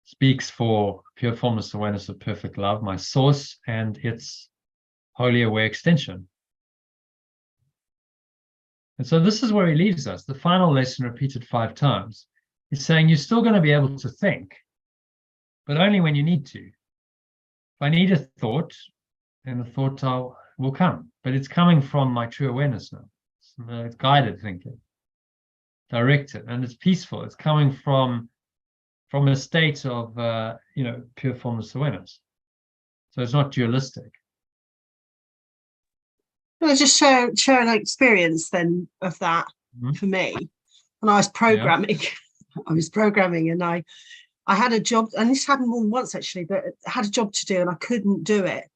Speaks for pure formless awareness of perfect love, my source and its wholly aware extension. And so this is where he leaves us. The final lesson, repeated 5 times, is saying you're still going to be able to think, but only when you need to. If I need a thought, then the thought will come, but it's coming from my true awareness now. It's guided thinking, directed, and it's peaceful. It's coming from a state of pure formless awareness. So it's not dualistic. Well, I just share an experience then of that for me. When I was programming, and I had a job, and this happened more than once actually, but I had a job to do and I couldn't do it.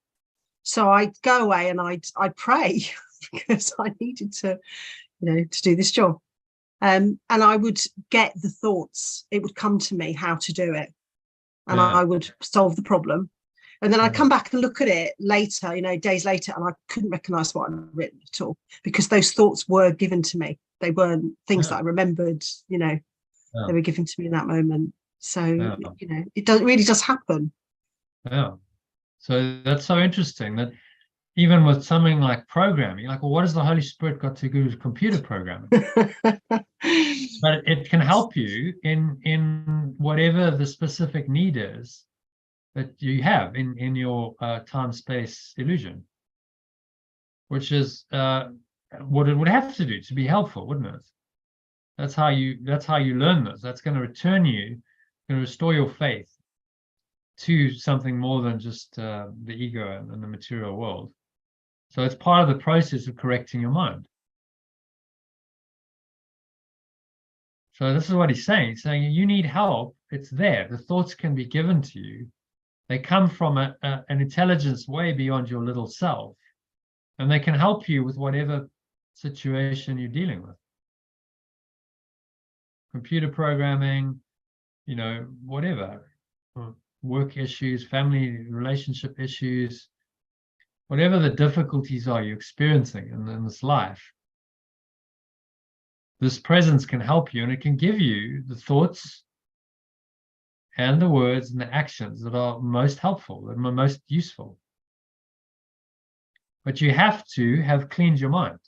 So I'd go away and I'd pray because I needed to do this job. And I would get the thoughts, it would come to me how to do it. And I would solve the problem. And then I'd come back and look at it later, days later, and I couldn't recognize what I'd written at all because those thoughts were given to me. They weren't things that I remembered, they were given to me in that moment. So, it really does happen. Yeah. So that's so interesting that even with something like programming, like, well, what has the Holy Spirit got to do with computer programming? But it can help you in whatever the specific need is that you have in your time-space illusion, which is what it would have to do to be helpful, wouldn't it? That's how you learn this. That's going to return you, going to restore your faith to something more than just the ego and the material world. So it's part of the process of correcting your mind. So this is what he's saying. He's saying you need help. It's there. The thoughts can be given to you. They come from an intelligence way beyond your little self. And they can help you with whatever situation you're dealing with. Computer programming, whatever. Work issues, family relationship issues, whatever the difficulties are you're experiencing in this life, this presence can help you, and it can give you the thoughts and the words and the actions that are most helpful, that are most useful. But you have to have cleaned your mind.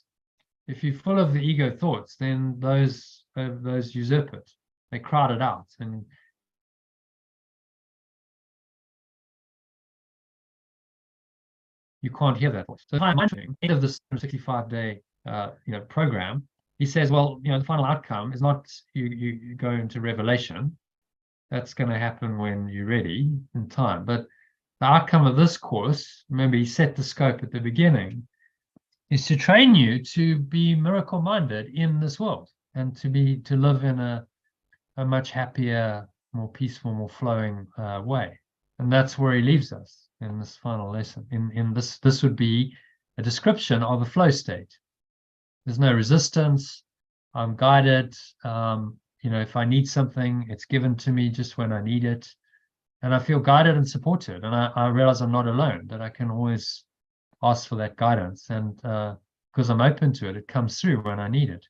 If you're full of the ego thoughts, then those usurp it. They crowd it out, and you can't hear that voice. So end of this 65-day program, he says, well, the final outcome is not you go into revelation. That's going to happen when you're ready in time. But the outcome of this course, remember, he set the scope at the beginning, is to train you to be miracle-minded in this world and to live in a much happier, more peaceful, more flowing way. And that's where he leaves us in this final lesson. In this would be a description of a flow state. There's no resistance. I'm guided. If I need something, it's given to me just when I need it. And I feel guided and supported. And I realize I'm not alone, that I can always ask for that guidance. And because I'm open to it, it comes through when I need it.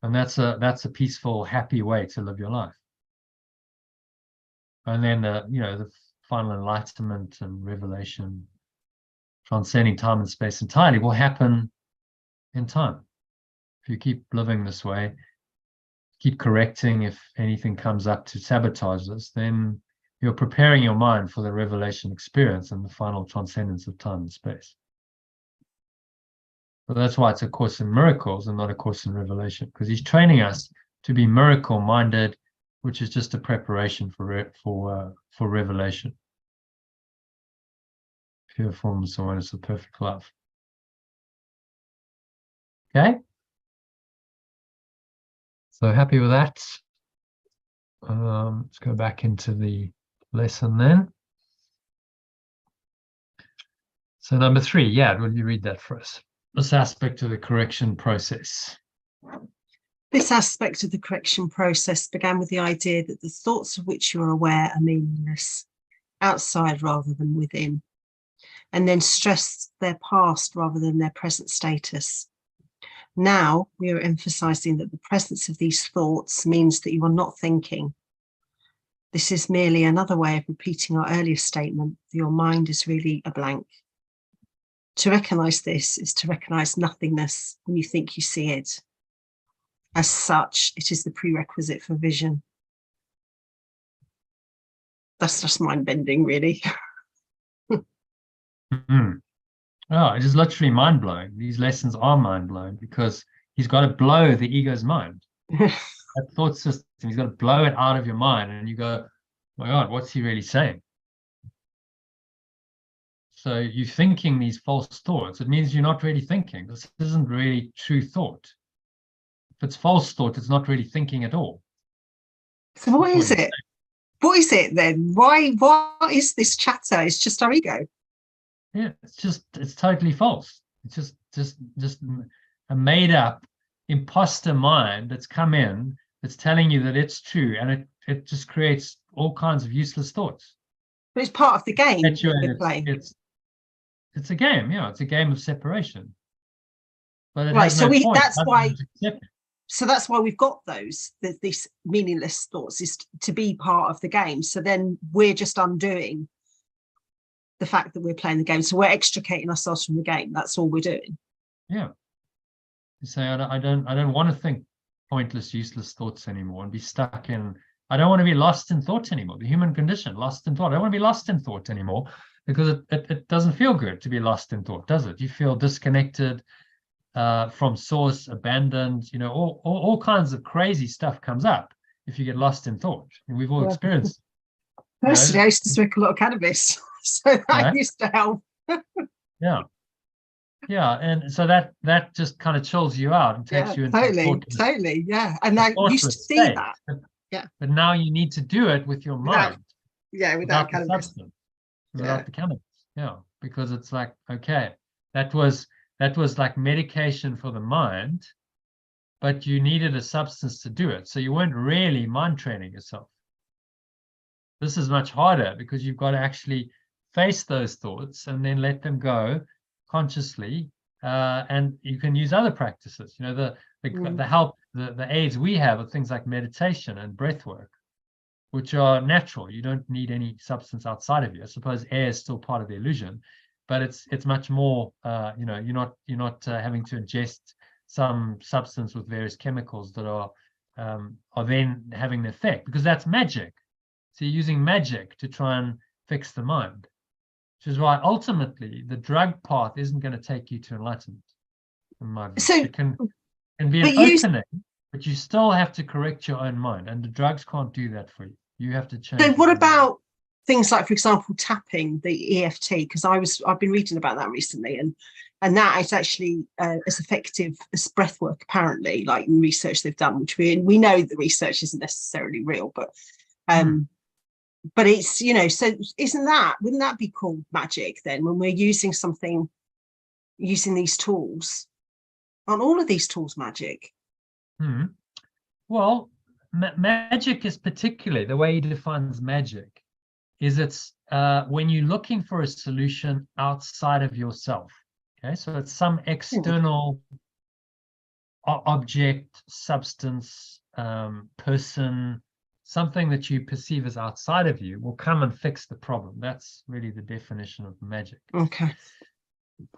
And that's a peaceful, happy way to live your life. And then the final enlightenment and revelation, transcending time and space entirely, will happen in time. If you keep living this way, keep correcting if anything comes up to sabotage this, then you're preparing your mind for the revelation experience and the final transcendence of time and space. So that's why it's a course in miracles and not a course in revelation, because he's training us to be miracle-minded, which is just a preparation for revelation. Pure forms of oneness of perfect love. Okay? So happy with that. Let's go back into the lesson then. So number 3, will you read that for us? This aspect of the correction process. This aspect of the correction process began with the idea that the thoughts of which you are aware are meaningless, outside rather than within, and then stressed their past rather than their present status. Now we are emphasizing that the presence of these thoughts means that you are not thinking. This is merely another way of repeating our earlier statement that your mind is really a blank. To recognize this is to recognize nothingness when you think you see it. As such, it is the prerequisite for vision. That's just mind-bending, really. Mm-hmm. Oh, it is literally mind-blowing. These lessons are mind-blowing because he's got to blow the ego's mind. That thought system, he's got to blow it out of your mind, and you go, oh my God, what's he really saying? So you're thinking these false thoughts. It means you're not really thinking. This isn't really true thought. If it's false thought, it's not really thinking at all. So what is it? What is it then? Why is this chatter? It's just our ego. Yeah, it's totally false. It's just a made up imposter mind that's come in, that's telling you that it's true, and it just creates all kinds of useless thoughts. But it's part of the game we're playing. It's a game, it's a game of separation. But right, so that's why. Accept it. So that's why we've got these meaningless thoughts, is to be part of the game. So then we're just undoing the fact that we're playing the game. So we're extricating ourselves from the game. That's all we're doing. Yeah. You say, I don't want to think pointless, useless thoughts anymore and be stuck in, I don't want to be lost in thought anymore. The human condition, lost in thought. I don't want to be lost in thought anymore, because it doesn't feel good to be lost in thought, does it? You feel disconnected from source, abandoned, all kinds of crazy stuff comes up if you get lost in thought. And we've all experienced it. Personally, I used to smoke a lot of cannabis, so that used to help. Yeah, and so that just kind of chills you out and takes you into totally, yeah. And I used to see state. that. But now you need to do it with your mind. Without the cannabis. substance, without the cannabis. Yeah, because it's like, okay, that was like medication for the mind, but you needed a substance to do it. So you weren't really mind training yourself. This is much harder because you've got to actually face those thoughts and then let them go consciously, and you can use other practices. The help, the aids we have are things like meditation and breath work, which are natural. You don't need any substance outside of you. I suppose air is still part of the illusion, but it's much more. You're not having to ingest some substance with various chemicals that are then having the effect, because that's magic. So you're using magic to try and fix the mind. Which is why ultimately the drug path isn't going to take you to enlightenment. In my view. So it can be an opening, but you still have to correct your own mind, and the drugs can't do that for you. You have to change. So what about things like, for example, tapping, the EFT? Because I've been reading about that recently, and that is actually as effective as breath work, apparently, like in research they've done, which we know the research isn't necessarily real, but but it's, so wouldn't that be called magic then, when we're using these tools? Aren't all of these tools magic? Well, magic is particularly, the way he defines magic is it's when you're looking for a solution outside of yourself. Okay, so it's some external object, substance, person, something that you perceive as outside of you will come and fix the problem. That's really the definition of magic. Okay.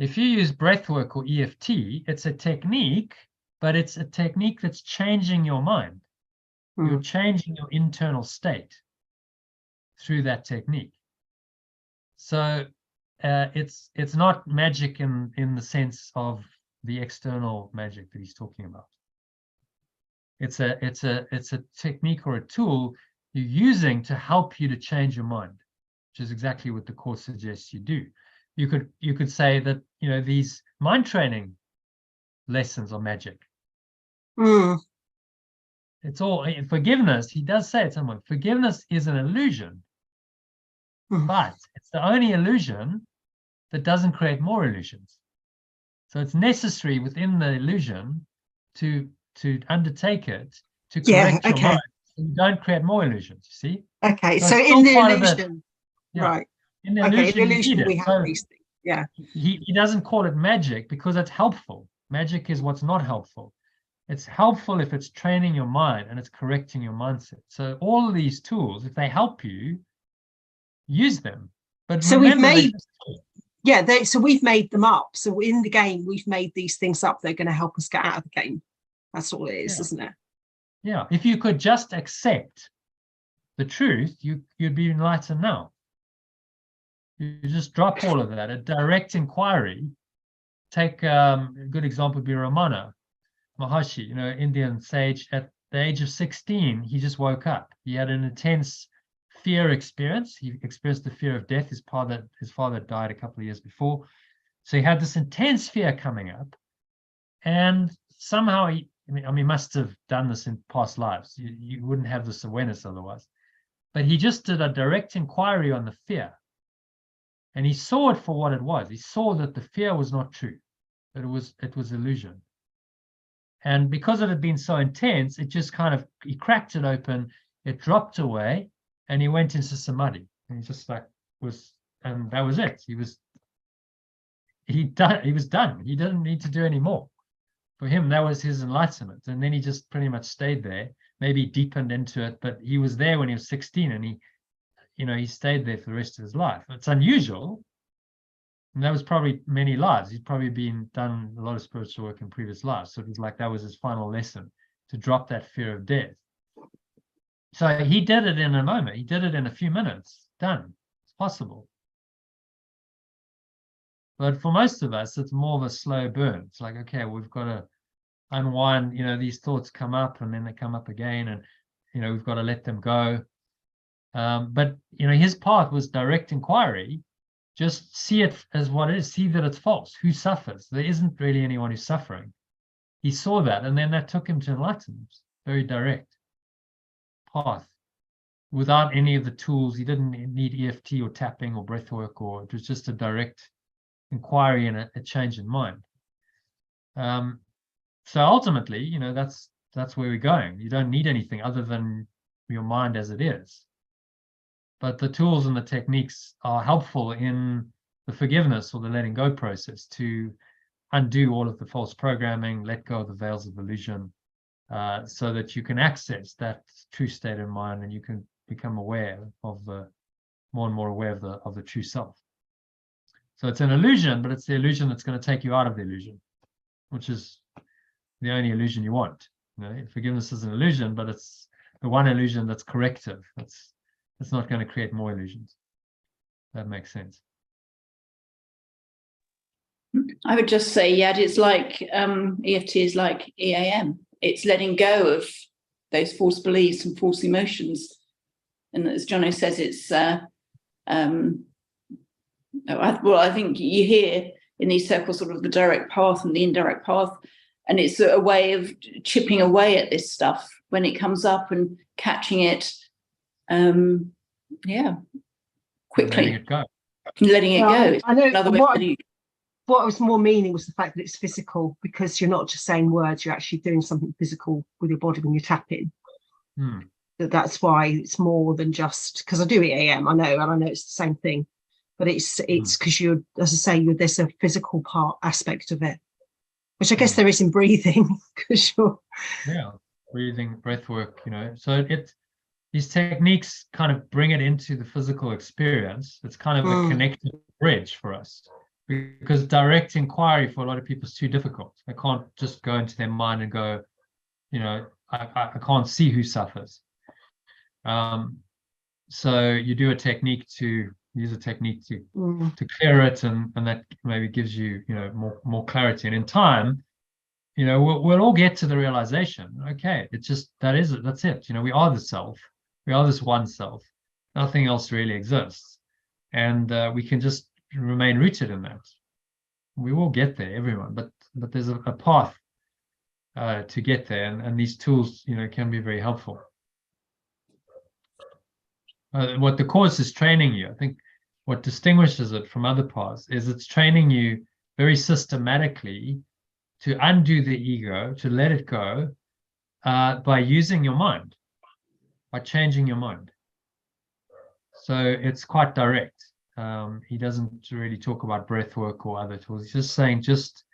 If you use breathwork or EFT, it's a technique, but it's a technique that's changing your mind. You're changing your internal state through that technique. So it's not magic in the sense of the external magic that he's talking about. It's a technique or a tool you're using to help you to change your mind, which is exactly what the course suggests you do. You could say that these mind training lessons are magic. It's all forgiveness. He does say it somewhere. Forgiveness is an illusion, but it's the only illusion that doesn't create more illusions. So it's necessary within the illusion to undertake it to correct your mind. So you don't create more illusions, you see? Okay, so in the illusion, right. In the illusion, we have these things. Yeah. He doesn't call it magic because it's helpful. Magic is what's not helpful. It's helpful if it's training your mind and it's correcting your mindset. So all of these tools, if they help you, use them. But so we've made so we've made them up. So in the game, we've made these things up. They're going to help us get out of the game. That's all it is, isn't it? Yeah. If you could just accept the truth, you'd be enlightened now. You just drop all of that. A direct inquiry. Take a good example would be Ramana Maharshi, Indian sage. At the age of 16, he just woke up. He had an intense fear experience. He experienced the fear of death. His father died a couple of years before. So he had this intense fear coming up. And somehow he must have done this in past lives. You wouldn't have this awareness otherwise. But he just did a direct inquiry on the fear. And he saw it for what it was. He saw that the fear was not true, that it was illusion. And because it had been so intense, it just he cracked it open, it dropped away, and he went into samadhi. And he just and that was it. He was done. He didn't need to do any more. For him, that was his enlightenment. And then he just pretty much stayed there, maybe deepened into it, but he was there when he was 16, and he stayed there for the rest of his life. It's unusual, And that was probably many lives. He'd probably done a lot of spiritual work in previous lives. So it was like that was his final lesson, to drop that fear of death. So he did it in a moment. He did it in a few minutes. Done. It's possible. But for most of us, it's more of a slow burn. It's like, okay, we've got to unwind, these thoughts come up and then they come up again, and, we've got to let them go. But, his path was direct inquiry. Just see it as what it is. See that it's false. Who suffers? There isn't really anyone who's suffering. He saw that, and then that took him to enlightenment. Very direct path, without any of the tools. He didn't need EFT or tapping or breath work, or it was just a direct inquiry and a change in mind. So ultimately, that's where we're going. You don't need anything other than your mind as it is. But the tools and the techniques are helpful in the forgiveness or the letting go process, to undo all of the false programming, let go of the veils of illusion, so that you can access that true state of mind, and you can become aware of more and more aware of the true self. So it's an illusion, but it's the illusion that's going to take you out of the illusion, which is the only illusion you want. Forgiveness is an illusion, but it's the one illusion that's corrective. It's not going to create more illusions. That makes sense. I would just say, yeah, it's like EFT is like EAM. It's letting go of those false beliefs and false emotions. And as Jono says, it's I think you hear in these circles sort of the direct path and the indirect path, and it's a way of chipping away at this stuff when it comes up and catching it, quickly. Letting it go. I know another way what was more meaning was the fact that it's physical, because you're not just saying words, you're actually doing something physical with your body when you tap in. That's why it's more than just, because I do EAM, I know, and I know it's the same thing, but it's because you're, as I say, there's a physical aspect of it, which I guess there is in breathing, because you're breathing, breath work, so these techniques kind of bring it into the physical experience. It's kind of a connected bridge for us, because direct inquiry for a lot of people is too difficult. They can't just go into their mind and go, I can't see who suffers. So you do use a technique to clear it, and that maybe gives you more clarity. And in time, we'll all get to the realization, okay, it's just that's it. We are the self. We are this one self. Nothing else really exists, and we can just remain rooted in that. We will get there, everyone, but there's a path to get there, and these tools can be very helpful. What the course is training you, I think what distinguishes it from other paths, is it's training you very systematically to undo the ego, to let it go, by using your mind, by changing your mind. So it's quite direct. He doesn't really talk about breath work or other tools. He's just saying, just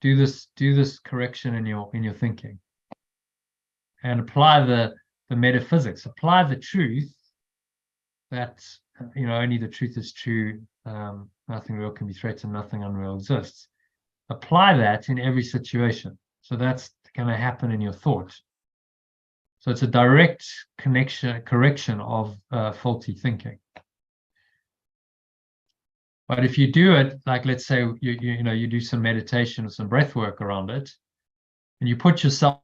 do this correction in your thinking, and apply the metaphysics, apply the truth that only the truth is true. Nothing real can be threatened, nothing unreal exists. Apply that in every situation. So that's going to happen in your thought. So it's a direct correction of faulty thinking. But if you do it, like, let's say you do some meditation or some breath work around it, and you put yourself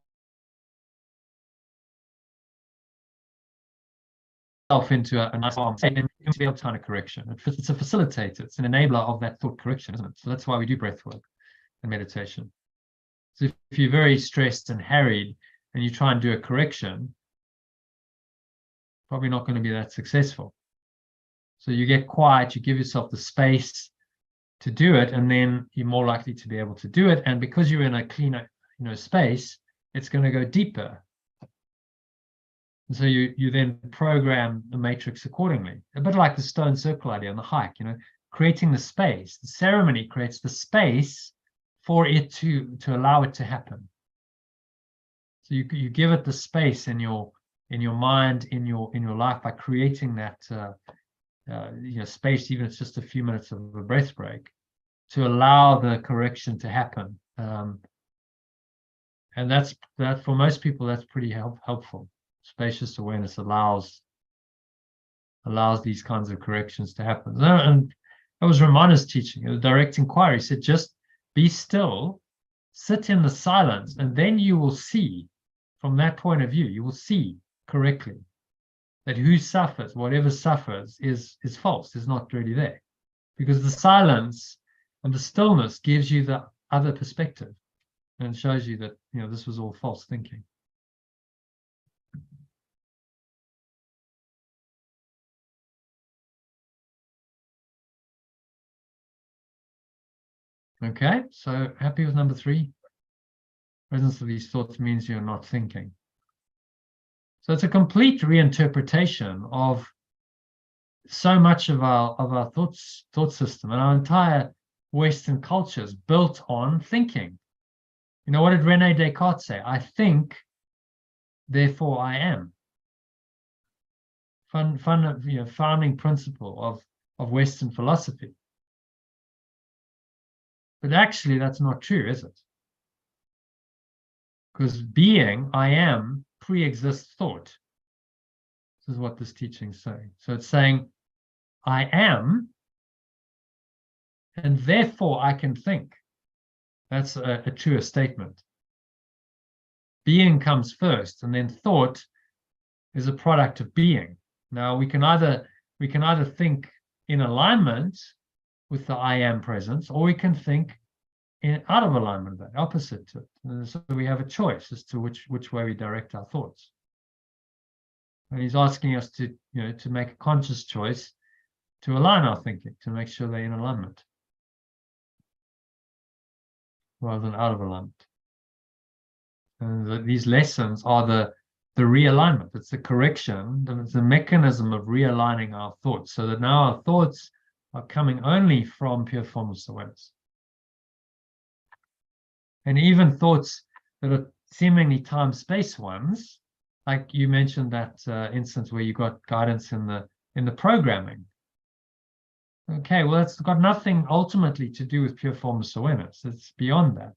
into a nice state, and you can be able to find a correction. It's a facilitator, it's an enabler of that thought correction, isn't it? So that's why we do breath work and meditation. So if you're very stressed and harried and you try and do a correction, probably not going to be that successful. So you get quiet, you give yourself the space to do it, and then you're more likely to be able to do it. And because you're in a cleaner, space, it's going to go deeper. And so you then program the matrix accordingly. A bit like the stone circle idea on the hike, creating the space. The ceremony creates the space for it to allow it to happen. So you give it the space in your mind, in your life, by creating that space, even if it's just a few minutes of a breath break. to allow the correction to happen. And that for most people, that's pretty helpful. Spacious awareness allows these kinds of corrections to happen. And that was Ramana's teaching, the direct inquiry. He said, just be still, sit in the silence, and then you will see, from that point of view, you will see correctly that who suffers, whatever suffers, is false, is not really there. Because the silence and the stillness gives you the other perspective and shows you that, this was all false thinking. Okay, so happy with number 3? Presence of these thoughts means you're not thinking. So it's a complete reinterpretation of so much of our thought system, and our entire Western culture is built on thinking. What did Rene Descartes say? I think, therefore I am. Founding principle of Western philosophy. But actually, that's not true, is it? Because being, I am, pre-exists thought. This is what this teaching is saying. So it's saying, I am, and therefore I can think. That's a truer statement. Being comes first, and then thought is a product of being. Now we can either think in alignment with the I am presence, or we can think out of alignment with that, opposite to it. And so we have a choice as to which way we direct our thoughts. And he's asking us to make a conscious choice to align our thinking, to make sure they're in alignment, rather than out of alignment. And these lessons are the realignment. It's the correction, and it's the mechanism of realigning our thoughts, so that now our thoughts are coming only from pure formless awareness. And even thoughts that are seemingly time-space ones, like you mentioned that instance where you got guidance in the programming. Okay, well, that's got nothing ultimately to do with pure formless awareness. It's beyond that.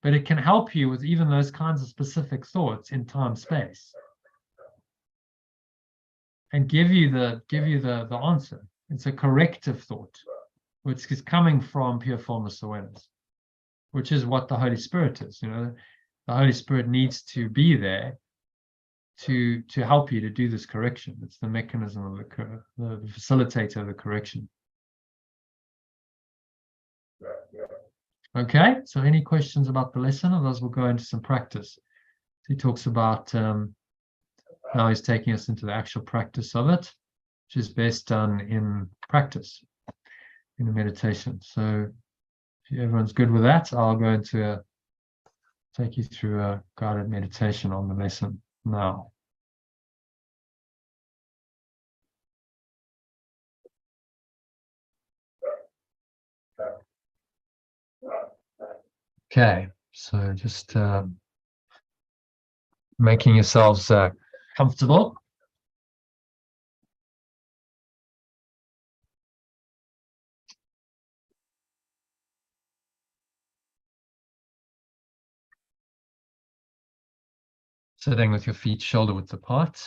But it can help you with even those kinds of specific thoughts in time-space, and give you the answer. It's a corrective thought, which is coming from pure formless awareness, which is what the Holy Spirit is. The Holy Spirit needs to be there to help you to do this correction. It's the mechanism of the facilitator of the correction. Okay, so any questions about the lesson? Otherwise, we'll go into some practice. He talks about now he's taking us into the actual practice of it, which is best done in practice, in a meditation. So if everyone's good with that, I'll go into take you through a guided meditation on the lesson now. Okay, so just making yourselves comfortable. Sitting with your feet shoulder width apart,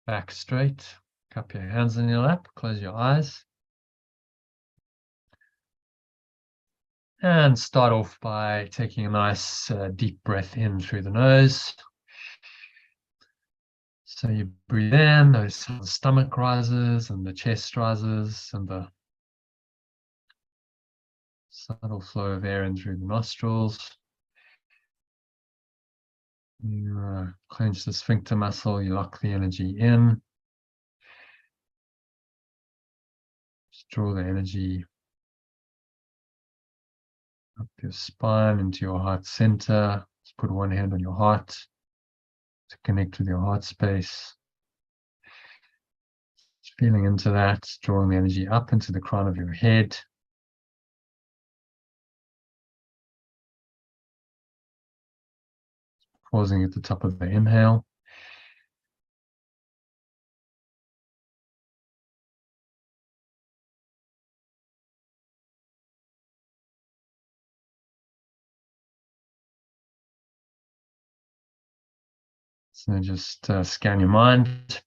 back straight, cup your hands in your lap, close your eyes. And start off by taking a nice deep breath in through the nose. So you breathe in, notice how the stomach rises and the chest rises, and the subtle flow of air in through the nostrils. You clench the sphincter muscle, you lock the energy in. Just draw the energy up your spine into your heart center. Just put one hand on your heart to connect with your heart space. Just feeling into that, drawing the energy up into the crown of your head. Pausing at the top of the inhale. So just scan your mind.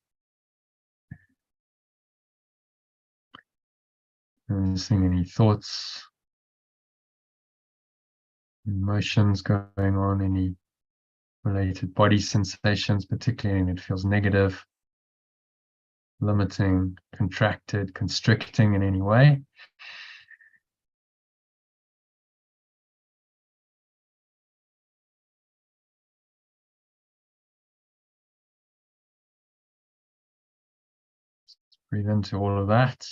Noticing any thoughts, emotions going on, any related body sensations, particularly when it feels negative, limiting, contracted, constricting in any way. Breathe into all of that.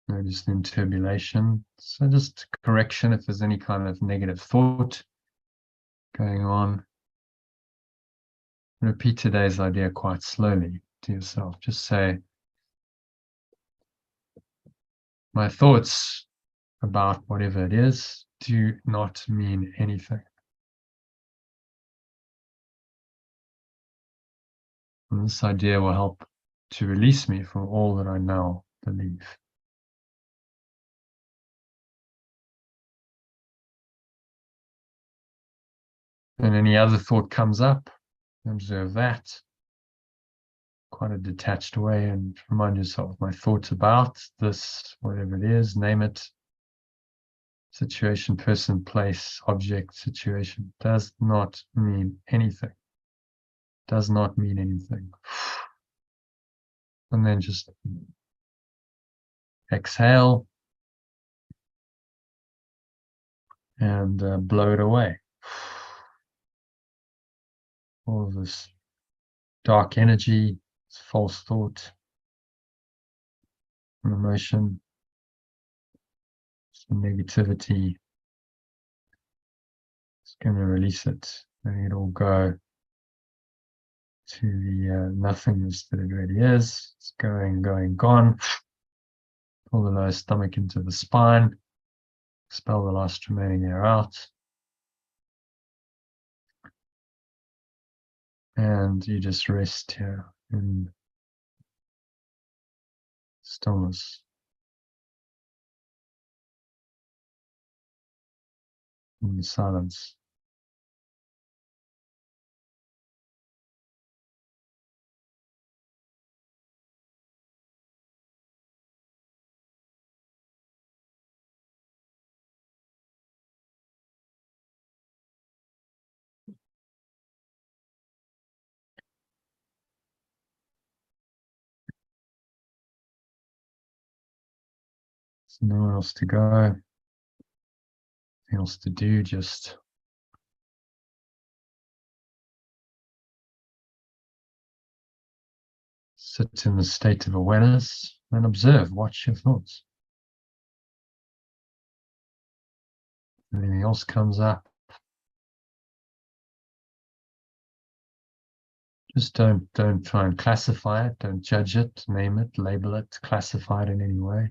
Notice the turbulation. So just correction if there's any kind of negative thought going on. Repeat today's idea quite slowly to yourself. Just say, my thoughts about whatever it is do not mean anything. And this idea will help to release me from all that I now believe. And any other thought comes up, observe that. Quite a detached way, and remind yourself, my thoughts about this, whatever it is, name it. Situation, person, place, object, situation, does not mean anything. Does not mean anything. And then just exhale and blow it away. All of this dark energy, this false thought, and emotion, some negativity. It's going to release it, letting it all go to the nothingness that it really is. It's going, gone. Pull the lower stomach into the spine. Expel the last remaining air out. And you just rest here in stillness. In silence. There's nowhere else to go, nothing else to do, just sit in the state of awareness and observe, watch your thoughts. If anything else comes up, just don't try and classify it, don't judge it, name it, label it, classify it in any way.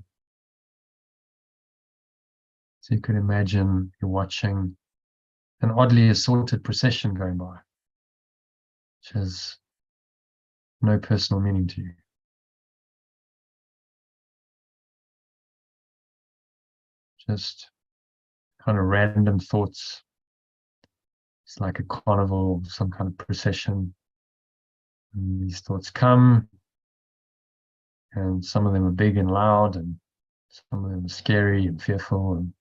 So you could imagine you're watching an oddly assorted procession going by, which has no personal meaning to you. Just kind of random thoughts. It's like a carnival, some kind of procession. And these thoughts come, and some of them are big and loud, and some of them are scary and fearful, and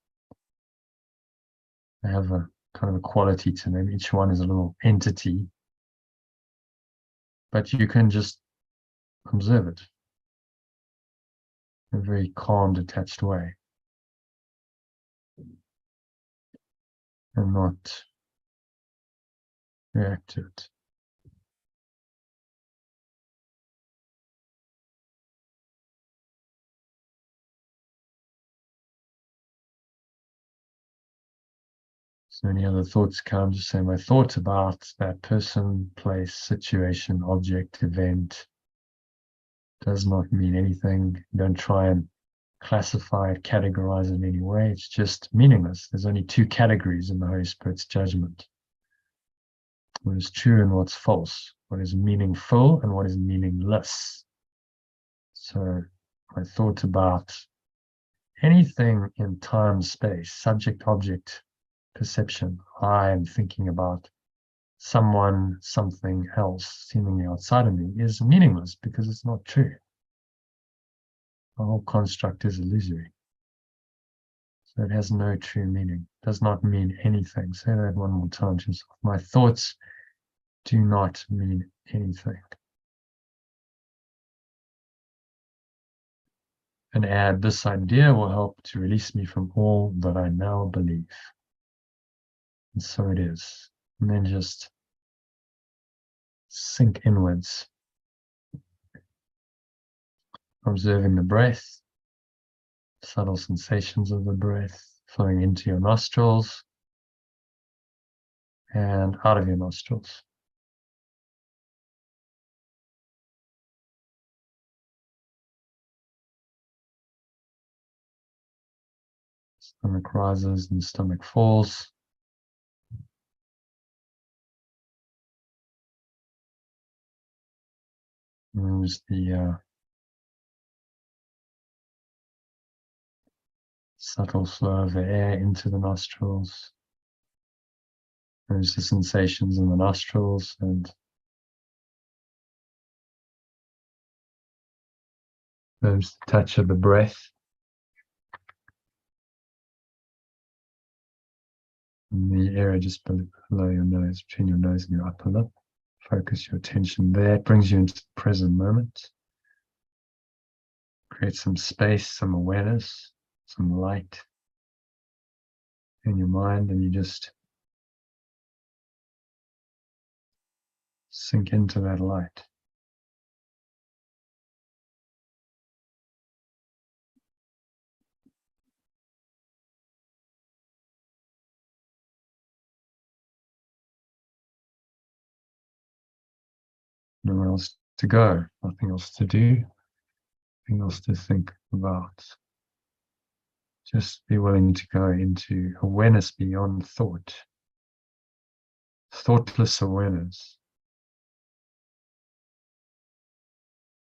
they have a kind of a quality to them. Each one is a little entity, but you can just observe it in a very calm, detached way, and not react to it. So any other thoughts come, just say, my thoughts about that person, place, situation, object, event does not mean anything. Don't try and classify it, categorize it in any way. It's just meaningless. There's only two categories in the Holy Spirit's judgment. What is true and what's false. What is meaningful and what is meaningless. So my thought about anything in time, space, subject, object, perception. I am thinking about someone, something else seemingly outside of me is meaningless because it's not true. The whole construct is illusory. So it has no true meaning, does not mean anything. Say that one more time to yourself. My thoughts do not mean anything. And add, this idea will help to release me from all that I now believe. And so it is. And then just sink inwards, observing the breath, subtle sensations of the breath flowing into your nostrils and out of your nostrils. Stomach rises and stomach falls. Moves the subtle flow of the air into the nostrils. There's the sensations in the nostrils and there's the touch of the breath. And the area just below your nose, between your nose and your upper lip. Focus your attention there. It brings you into the present moment. Create some space, some awareness, some light in your mind, and you just sink into that light. Nowhere else to go, nothing else to do, nothing else to think about. Just be willing to go into awareness beyond thought, thoughtless awareness,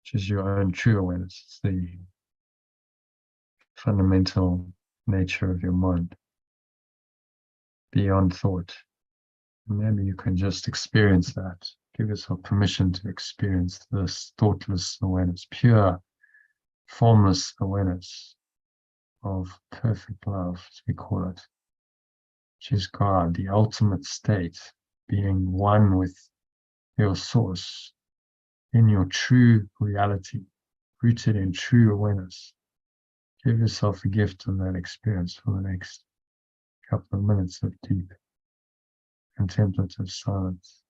which is your own true awareness. It's the fundamental nature of your mind, beyond thought. Maybe you can just experience that. Give yourself permission to experience this thoughtless awareness, pure, formless awareness of perfect love, as we call it, which is God, the ultimate state, being one with your source in your true reality, rooted in true awareness. Give yourself a gift of that experience for the next couple of minutes of deep contemplative silence.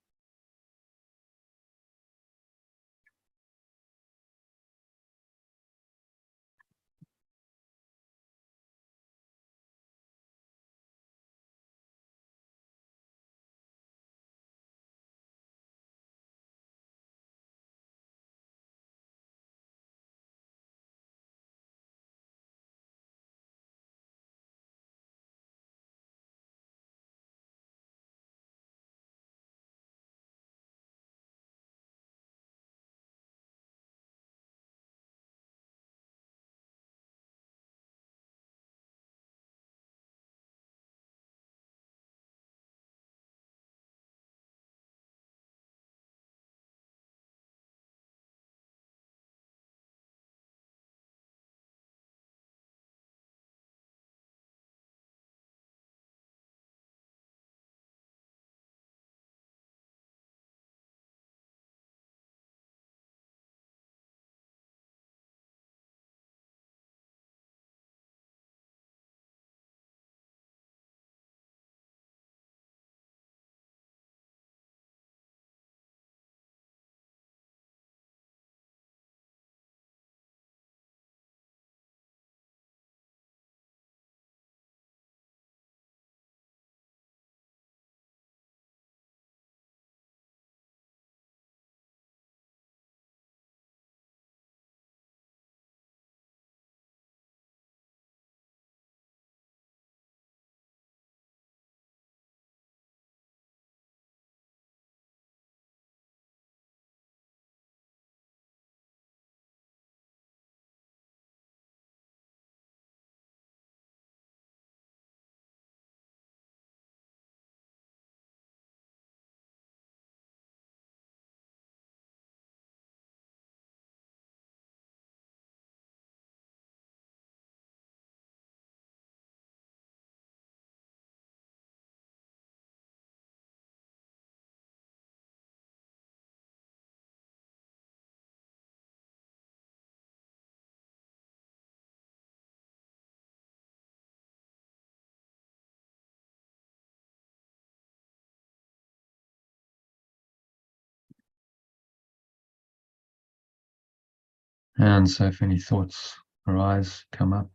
And so if any thoughts arise, come up,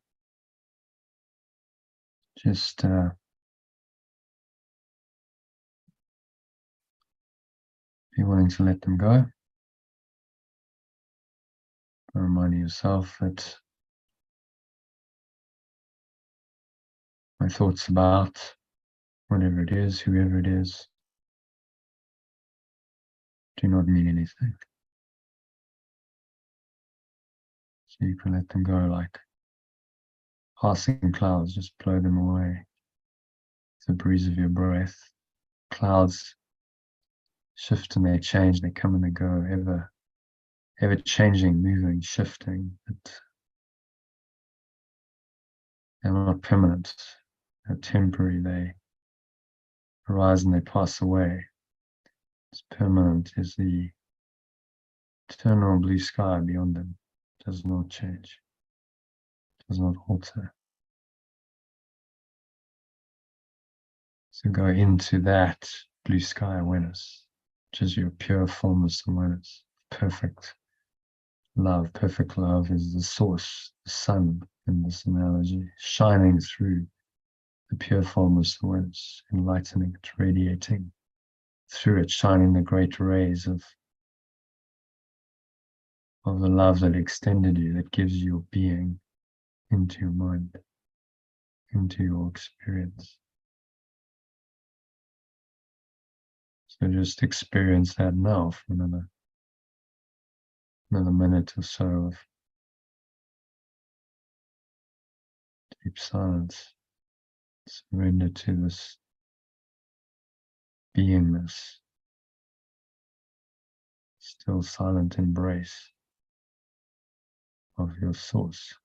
just be willing to let them go. Reminding yourself that my thoughts about whatever it is, whoever it is, do not mean anything. So you can let them go like passing clouds, just blow them away. It's the breeze of your breath. Clouds shift and they change, they come and they go, ever changing, moving, shifting. But they're not permanent, they're temporary, they arise and they pass away. What's permanent is the eternal blue sky beyond them. It does not change, does not alter. So go into that blue sky awareness, which is your pure formless awareness. Perfect love. Perfect love is the source, the sun in this analogy, shining through the pure formless awareness, enlightening it, radiating through it, shining the great rays of the love that extended you, that gives you your being into your mind, into your experience. So just experience that now for another minute or so of deep silence. Surrender to this beingness, still silent embrace of your source.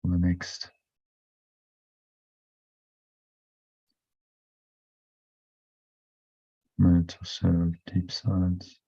For the next minute or so of deep silence.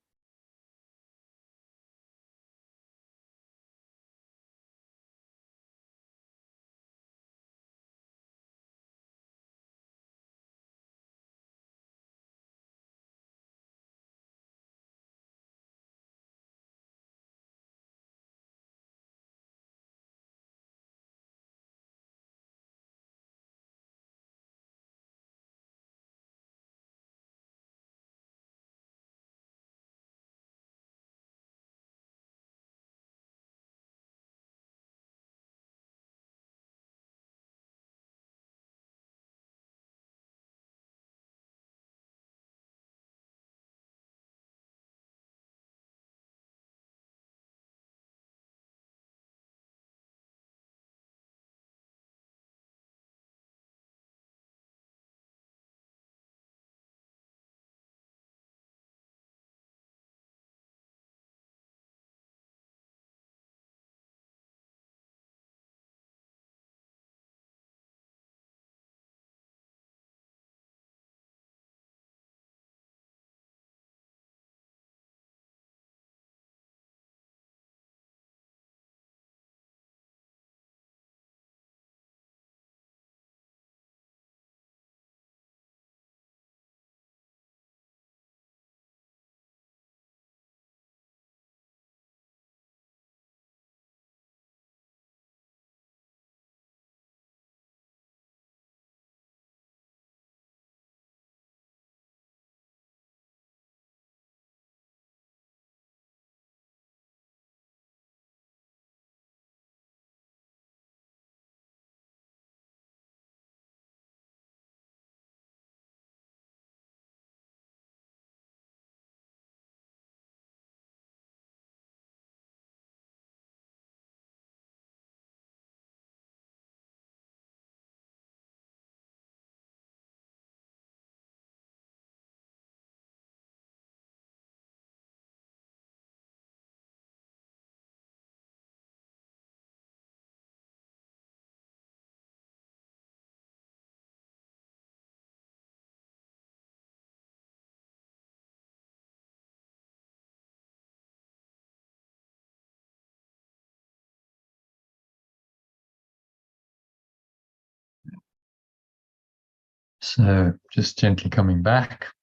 So just gently coming back.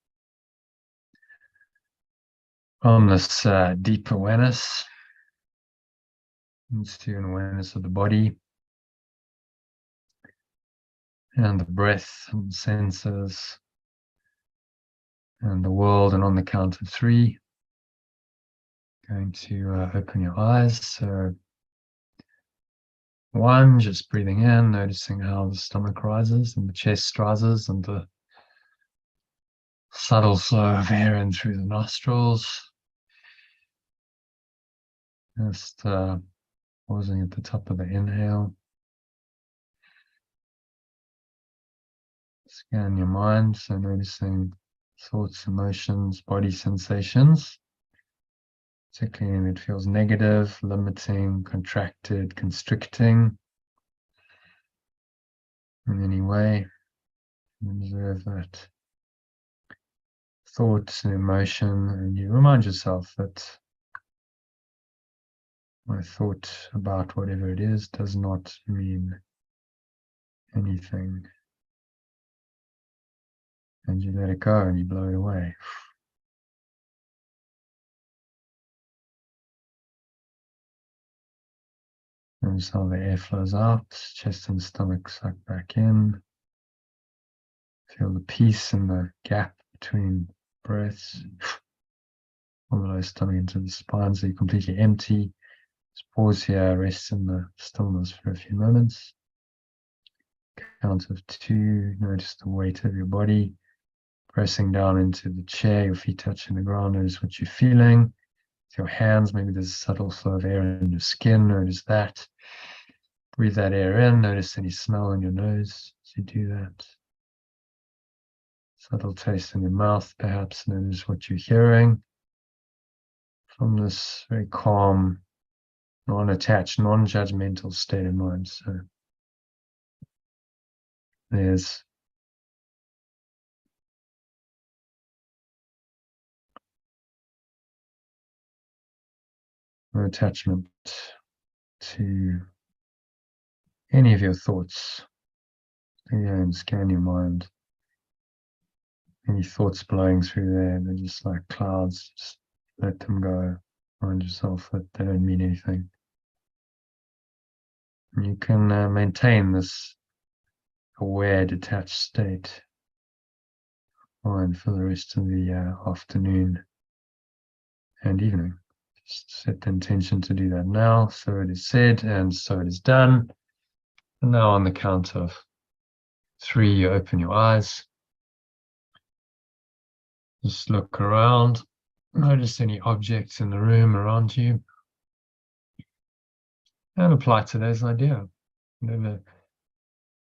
from this deep awareness into an awareness of the body and the breath and senses and the world. And on the count of 3, going to open your eyes. So 1, just breathing in, noticing how the stomach rises and the chest rises and the subtle flow of air in through the nostrils. Just pausing at the top of the inhale. Scan your mind, so noticing thoughts, emotions, body sensations, particularly when it feels negative, limiting, contracted, constricting in any way. Observe that thought and emotion, and you remind yourself that my thought about whatever it is does not mean anything. And you let it go and you blow it away. Notice how the air flows out, chest and stomach suck back in. Feel the peace in the gap between breaths. From the lower stomach into the spine, so you're completely empty. Just pause here, rest in the stillness for a few moments. Count of 2, notice the weight of your body pressing down into the chair, your feet touching the ground. Notice what you're feeling. With your hands, maybe there's a subtle flow of air in your skin. Notice that. Breathe that air in. Notice any smell in your nose as you do that. Subtle taste in your mouth, perhaps. Notice what you're hearing from this very calm, non-attached, non-judgmental state of mind. So there's no attachment to any of your thoughts. Again, scan your mind. Any thoughts blowing through there, they're just like clouds. Just let them go. Remind yourself that they don't mean anything. And you can maintain this aware, detached state mind for the rest of the afternoon and evening. Just set the intention to do that now. So it is said and so it is done. And now on the count of 3, you open your eyes. Just look around. Notice any objects in the room around you. And apply today's idea.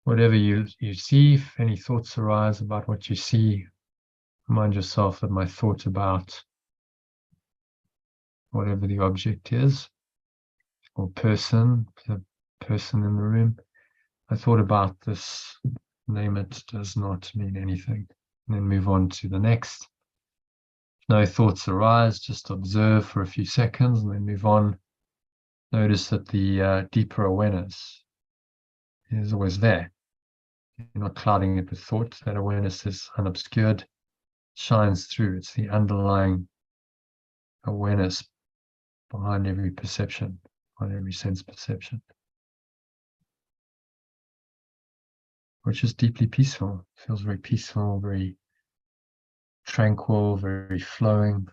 Whatever you see, if any thoughts arise about what you see, remind yourself that my thought about whatever the object is, or person, the person in the room, I thought about this, name it, does not mean anything. And then move on to the next. If no thoughts arise, just observe for a few seconds and then move on. Notice that the deeper awareness is always there. You're not clouding it with thought. That awareness is unobscured, shines through. It's the underlying awareness behind every perception, behind every sense perception, which is deeply peaceful. It feels very peaceful, very tranquil, very flowing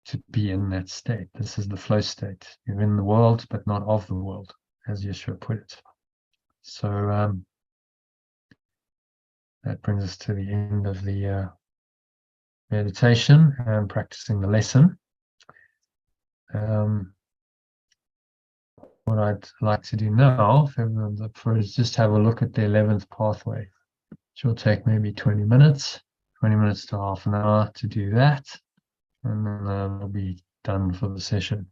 to be in that state. This is the flow state. You're in the world, but not of the world, as Yeshua put it. So that brings us to the end of the meditation and practicing the lesson. What I'd like to do now, if everyone's up for it, is just have a look at the 11th pathway, which will take maybe 20 minutes to half an hour to do that. And then we'll be done for the session.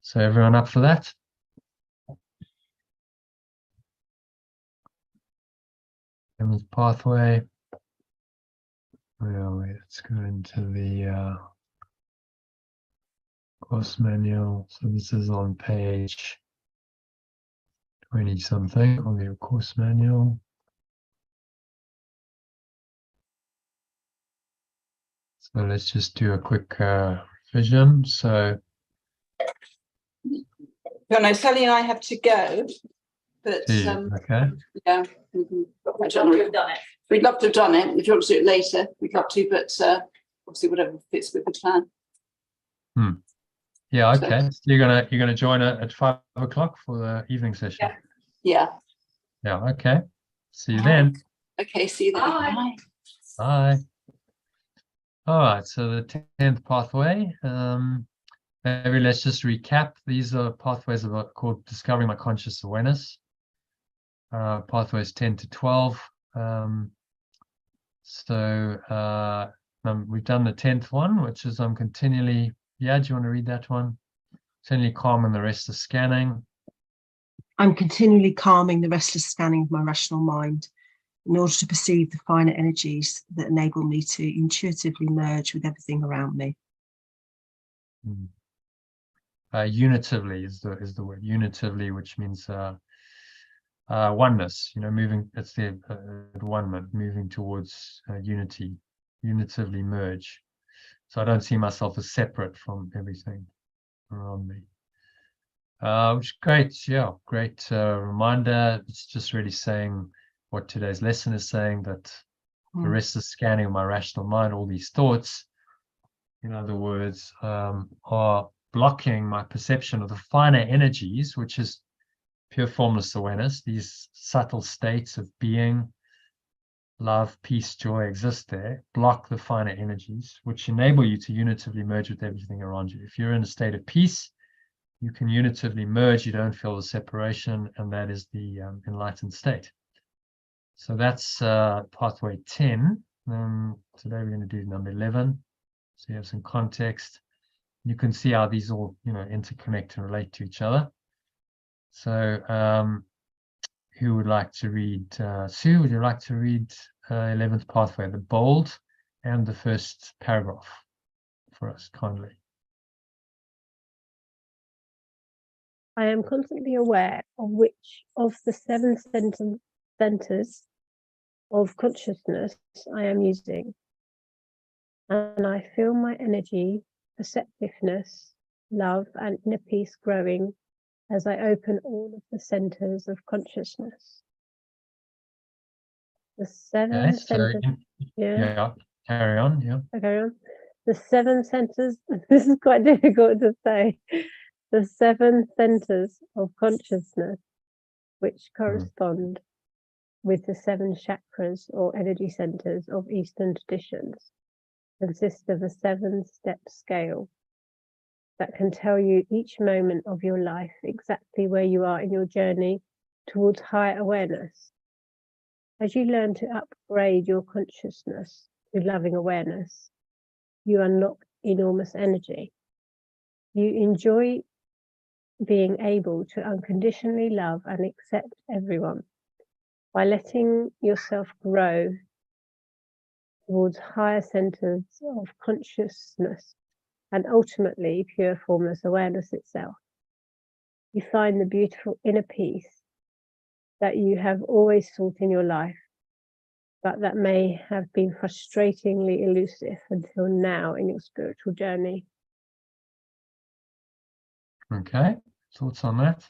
So everyone up for that? Eleventh pathway. Where are we? Let's go into the course manual. So this is on page 20 something on your course manual. So let's just do a quick vision. So I know Sally and I have to go, but okay. yeah, we'd love to have done it. We'd love to have done it. If you want to do it later, we'd love to, but obviously whatever fits with the plan. Yeah, okay. So you're gonna join at 5 o'clock for the evening session. Yeah. Okay. See you then. Okay, see you then. Bye. Bye. All right, so the 10th pathway. Maybe let's just recap. These are pathways called Discovering My Conscious Awareness. Pathways 10 to 12. We've done the 10th one, which is I'm continually, do you want to read that one? Continually calm and the rest is scanning. I'm continually calming the restless scanning of my rational mind in order to perceive the finer energies that enable me to intuitively merge with everything around me. Unitively is the word. Unitively, which means oneness. Moving. It's the one-ment, moving towards unity. Unitively merge. So I don't see myself as separate from everything around me. Which is great. Yeah, great reminder. It's just really saying what today's lesson is saying, that the rest is scanning of my rational mind, all these thoughts, in other words, are blocking my perception of the finer energies, which is pure formless awareness. These subtle states of being, love, peace, joy exist there, block the finer energies, which enable you to unitively merge with everything around you. If you're in a state of peace, you can unitively merge, you don't feel the separation, and that is the enlightened state. So that's pathway 10. Today we're going to do number 11. So you have some context. You can see how these all, interconnect and relate to each other. So who would like to read? Sue, would you like to read 11th pathway, the bold, and the first paragraph for us, kindly? I am constantly aware of which of the 7 centers of consciousness I am using, and I feel my energy, perceptiveness, love, and inner peace growing as I open all of the centers of consciousness. The 7 centers. Yeah, carry on. Yeah. Carry on. The 7 centers. This is quite difficult to say. The 7 centers of consciousness, which correspond with the 7 chakras or energy centers of Eastern traditions, consist of a 7-step scale that can tell you each moment of your life exactly where you are in your journey towards higher awareness. As you learn to upgrade your consciousness to loving awareness, you unlock enormous energy. You enjoy being able to unconditionally love and accept everyone by letting yourself grow towards higher centers of consciousness and ultimately pure formless awareness itself. You find the beautiful inner peace that you have always sought in your life, but that may have been frustratingly elusive until now in your spiritual journey. Okay, thoughts on that?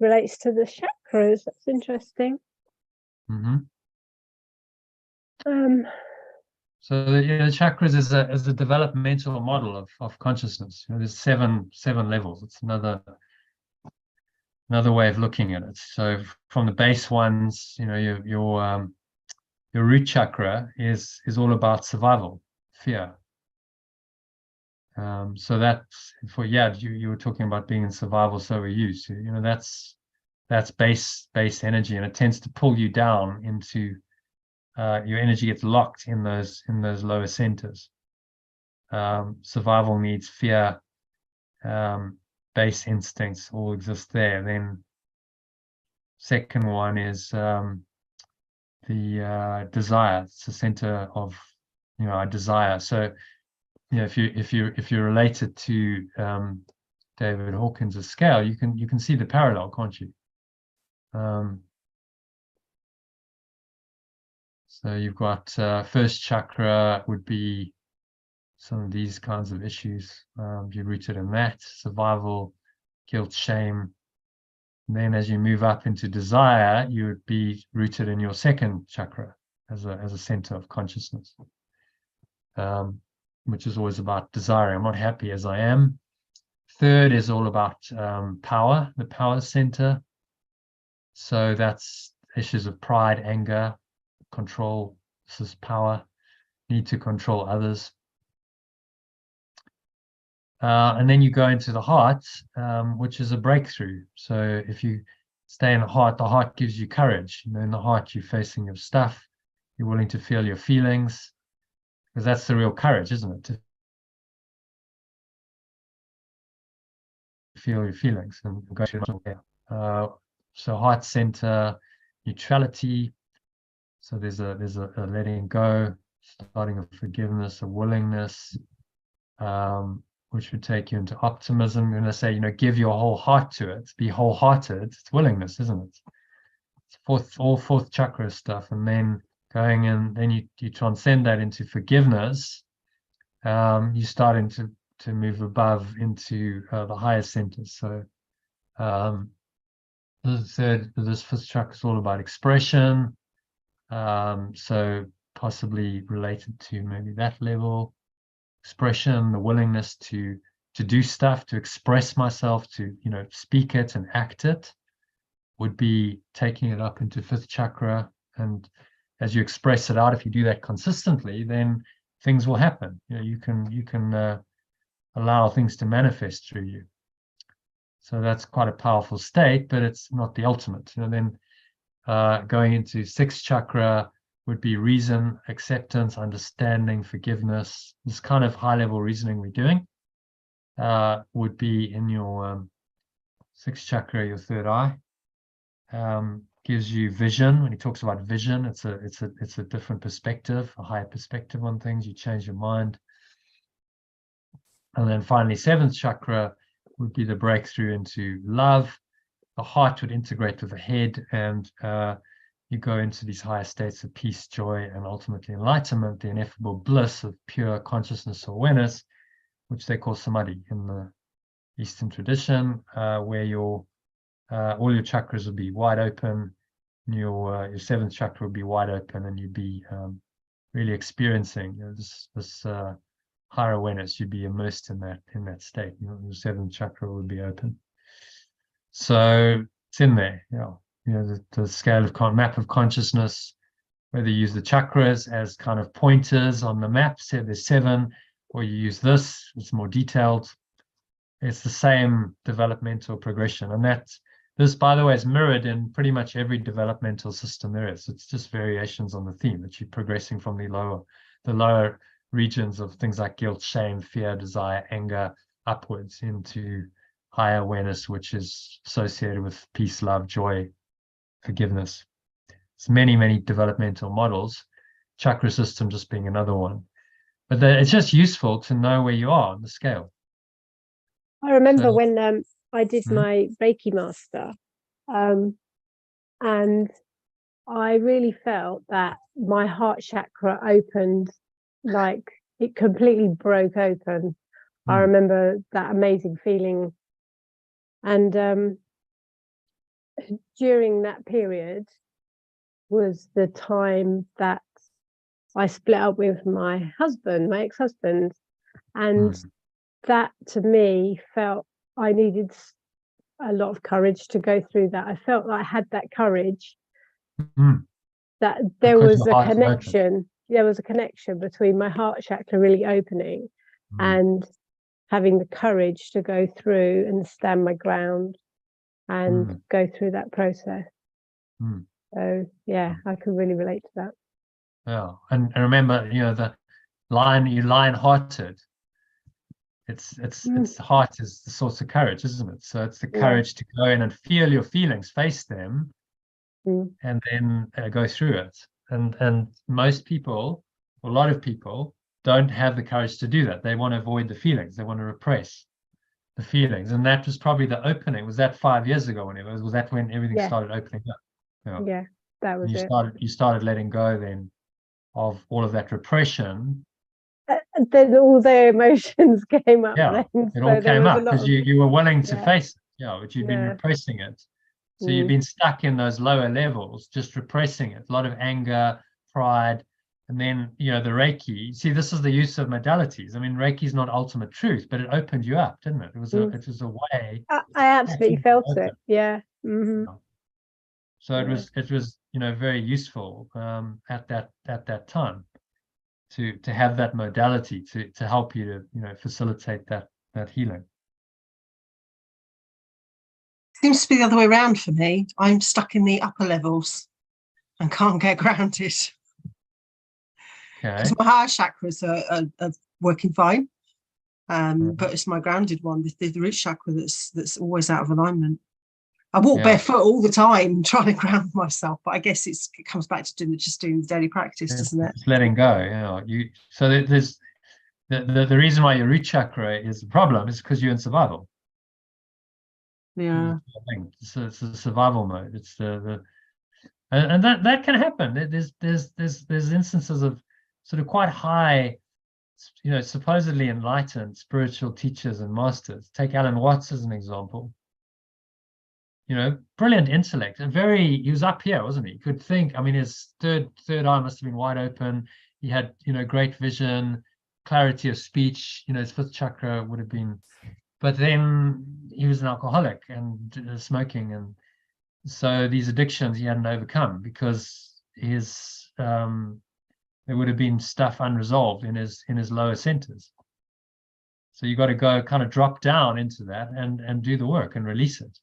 Relates to the chakras. That's interesting. So the chakras is a developmental model of consciousness. There's seven levels. It's another way of looking at it. So from the base ones, your root chakra is all about survival, fear. So that's you were talking about being in survival, so are you. So that's base energy, and it tends to pull you down into your energy gets locked in those lower centers. Survival needs, fear, base instincts all exist there. Then second one is the desire. It's the center of our desire. So if you're related to David Hawkins' scale, you can see the parallel, can't you? So you've got first chakra would be some of these kinds of issues. You're rooted in that, survival, guilt, shame. And then as you move up into desire, you would be rooted in your second chakra as a center of consciousness, which is always about desiring. I'm not happy as I am. Third is all about power, the power center. So that's issues of pride, anger, control. This is power, need to control others. And then you go into the heart, which is a breakthrough. So if you stay in the heart gives you courage. You know, in the heart, you're facing your stuff. You're willing to feel your feelings, because that's the real courage, isn't it? To feel your feelings and go through it. So heart center, neutrality. So there's a letting go, starting a forgiveness, a willingness, which would take you into optimism. When I say, you know, give your whole heart to it, be wholehearted, it's willingness, isn't it? It's all fourth chakra stuff. And then going in, then you transcend that into forgiveness. You starting to move above into the higher centers. So this fifth chakra is all about expression. So possibly related to maybe that level. Expression, the willingness to do stuff, to express myself, to, you know, speak it and act it, would be taking it up into fifth chakra. And as you express it out, if you do that consistently, then things will happen. You know, you can allow things to manifest through you. So that's quite a powerful state, but it's not the ultimate. You know, then going into sixth chakra would be reason, acceptance, understanding, forgiveness. This kind of high-level reasoning we're doing would be in your sixth chakra, your third eye. Gives you vision. When he talks about vision, it's a different perspective, a higher perspective on things. You change your mind. And then finally, seventh chakra would be the breakthrough into love. The heart would integrate with the head, and you go into these higher states of peace, joy, and ultimately enlightenment, the ineffable bliss of pure consciousness or awareness, which they call samadhi in the Eastern tradition, where all your chakras will be wide open. Your seventh chakra will be wide open, and you'd be really experiencing, you know, this higher awareness. You'd be immersed in that state. You know, your seventh chakra would be open. So it's in there, you know. You know, the scale of map of consciousness, whether you use the chakras as kind of pointers on the map, say there's 7, or you use this, it's more detailed. It's the same developmental progression. And this, by the way, is mirrored in pretty much every developmental system there is. It's just variations on the theme that you're progressing from the lower regions of things like guilt, shame, fear, desire, anger, upwards into higher awareness, which is associated with peace, love, joy, forgiveness. It's many developmental models, chakra system just being another one. But it's just useful to know where you are on the scale. I remember when I did my Reiki master, and I really felt that my heart chakra opened, like it completely broke open. I remember that amazing feeling. And during that period was the time that I split up with my husband, my ex-husband, and that to me felt I needed a lot of courage to go through that. I felt like I had that courage, that there was a connection. There was a connection between my heart chakra really opening and having the courage to go through and stand my ground and go through that process. So yeah, I can really relate to that. Yeah, and remember, you know, the lion-hearted. It's heart is the source of courage, isn't it? So it's the courage to go in and feel your feelings, face them, and then go through it. And most people, a lot of people, don't have the courage to do that. They want to avoid the feelings. They want to repress the feelings. And that was probably the opening. Was that 5 years ago when it was that when everything started opening up? Yeah, that was You started letting go then of all of that repression. Then all their emotions came up. Yeah, then, it all came up because you were willing to Yeah. face it. Yeah, but you'd been repressing it. So you've been stuck in those lower levels, just repressing it. A lot of anger, pride, and then, you know, the Reiki. See, this is the use of modalities. I mean, Reiki is not ultimate truth, but it opened you up, didn't it? It was a way. I absolutely felt open. it. Yeah. Mm-hmm. So it was, you know, very useful at that time to have that modality to help you to, you know, facilitate that healing. Seems to be the other way around for me. I'm stuck in the upper levels and can't get grounded. Okay. Because my higher chakras are working fine, but it's my grounded one, the root chakra, that's always out of alignment. I walk barefoot all the time trying to ground myself, but I guess it comes back to doing the daily practice, doesn't it? It's letting go. You know, so there's the reason why your root chakra is a problem is because you're in survival. Yeah. It's a survival mode. It's and that can happen. There's instances of sort of quite high, you know, supposedly enlightened spiritual teachers and masters. Take Alan Watts as an example. You know, brilliant intellect, and he was up here, wasn't he? He could think. I mean, his third eye must have been wide open. He had, you know, great vision, clarity of speech. You know, his fifth chakra would have been. But then he was an alcoholic and smoking, and so these addictions he hadn't overcome because his there would have been stuff unresolved in his lower centers. So you got to go kind of drop down into that and do the work and release it,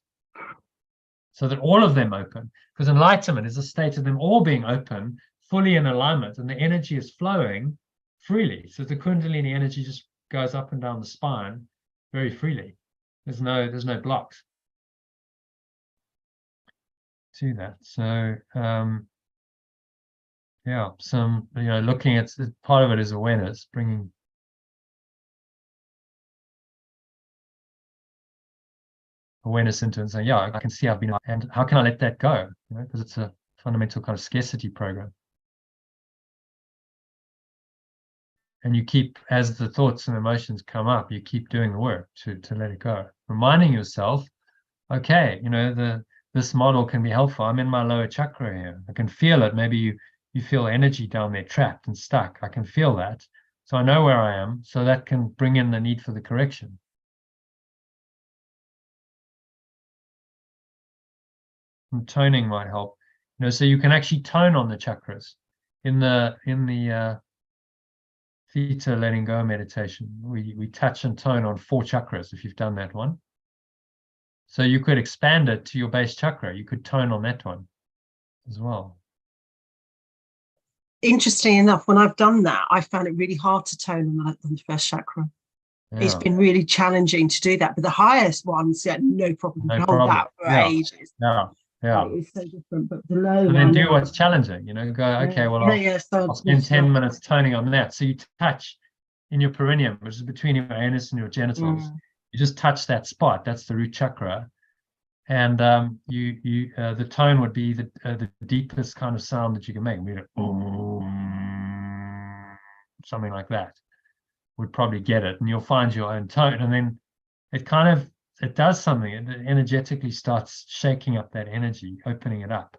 so that all of them open. Because enlightenment is a state of them all being open, fully in alignment, and the energy is flowing freely. So the Kundalini energy just goes up and down the spine very freely. There's no blocks to that. So yeah, some, you know, looking at part of it is awareness, bringing awareness into it and saying, yeah, I can see I've been, and how can I let that go? You know, because it's a fundamental kind of scarcity program. And you keep, as the thoughts and emotions come up, you keep doing the work to let it go. Reminding yourself, okay, you know, this model can be helpful. I'm in my lower chakra here. I can feel it. Maybe you feel energy down there trapped and stuck. I can feel that. So I know where I am. So that can bring in the need for the correction. And toning might help. You know, so you can actually tone on the chakras. In the theta letting go meditation, we touch and tone on 4 chakras, if you've done that one. So you could expand it to your base chakra. You could tone on that one as well. Interesting enough, when I've done that, I found it really hard to tone on the first chakra. Yeah. It's been really challenging to do that. But the highest ones, no problem. No hold problem. that for ages. Yeah. It's so different. But the low and then do what's challenging, you know, go, okay, well, I'll spend 10 minutes toning on that. So you touch in your perineum, which is between your anus and your genitals. You just touch that spot. That's the root chakra. And the tone would be the deepest kind of sound that you can make. Something like that would probably get it, and you'll find your own tone. And then it does something. It energetically starts shaking up that energy, opening it up.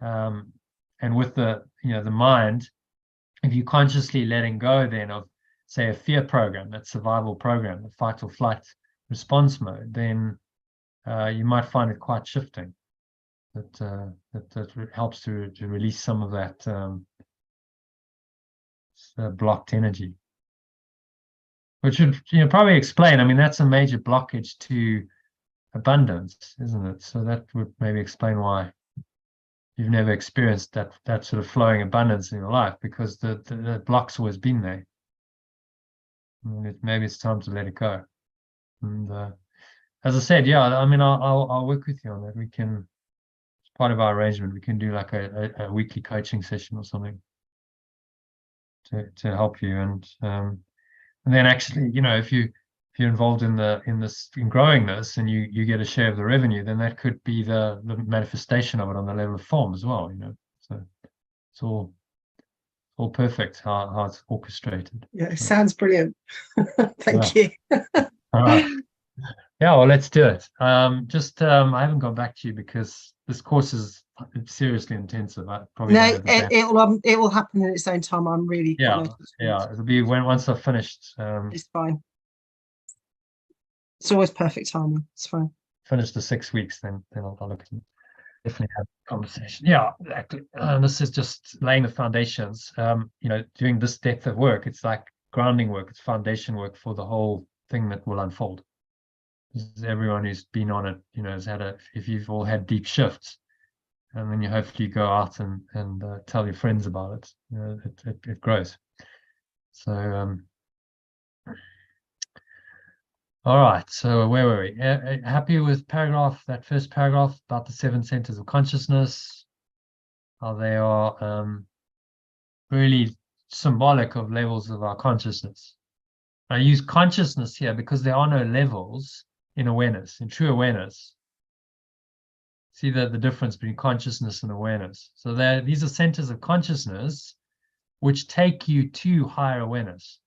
And with the mind, if you consciously letting go then of, say, a fear program, that survival program, the fight or flight response mode, then you might find it quite shifting. That helps to release some of that blocked energy. Which would probably explain. I mean, that's a major blockage to abundance, isn't it? So that would maybe explain why you've never experienced that sort of flowing abundance in your life, because the block's always been there. And maybe it's time to let it go. And as I said, yeah, I mean, I'll work with you on that. We can, as part of our arrangement, we can do like a weekly coaching session or something to help you. And then actually, if you're involved in growing this, and you get a share of the revenue, then that could be the manifestation of it on the level of form as well. So it's all all perfect how it's orchestrated. Yeah, it sounds brilliant. Thank Yeah. you. All right. Yeah, well, let's do it. I haven't gone back to you because this course is seriously intensive. I probably No, don't have the bandwidth. it will happen in its own time. I'm really quite Yeah, nice. yeah. It'll be once I've finished It's fine. It's always perfect timing. It's fine. finish the 6 weeks, then I'll look at it. Definitely have a conversation. Yeah, exactly. This is just laying the foundations. Doing this depth of work, it's like grounding work, it's foundation work for the whole thing that will unfold. Everyone who's been on it, has had if you've all had deep shifts, and then you hopefully go out and tell your friends about it, it grows. So, all right. So where were we? Happy with that first paragraph about the 7 centers of consciousness, how they are really symbolic of levels of our consciousness. I use consciousness here because there are no levels in awareness, in true awareness. See the difference between consciousness and awareness. So these are centers of consciousness which take you to higher awareness.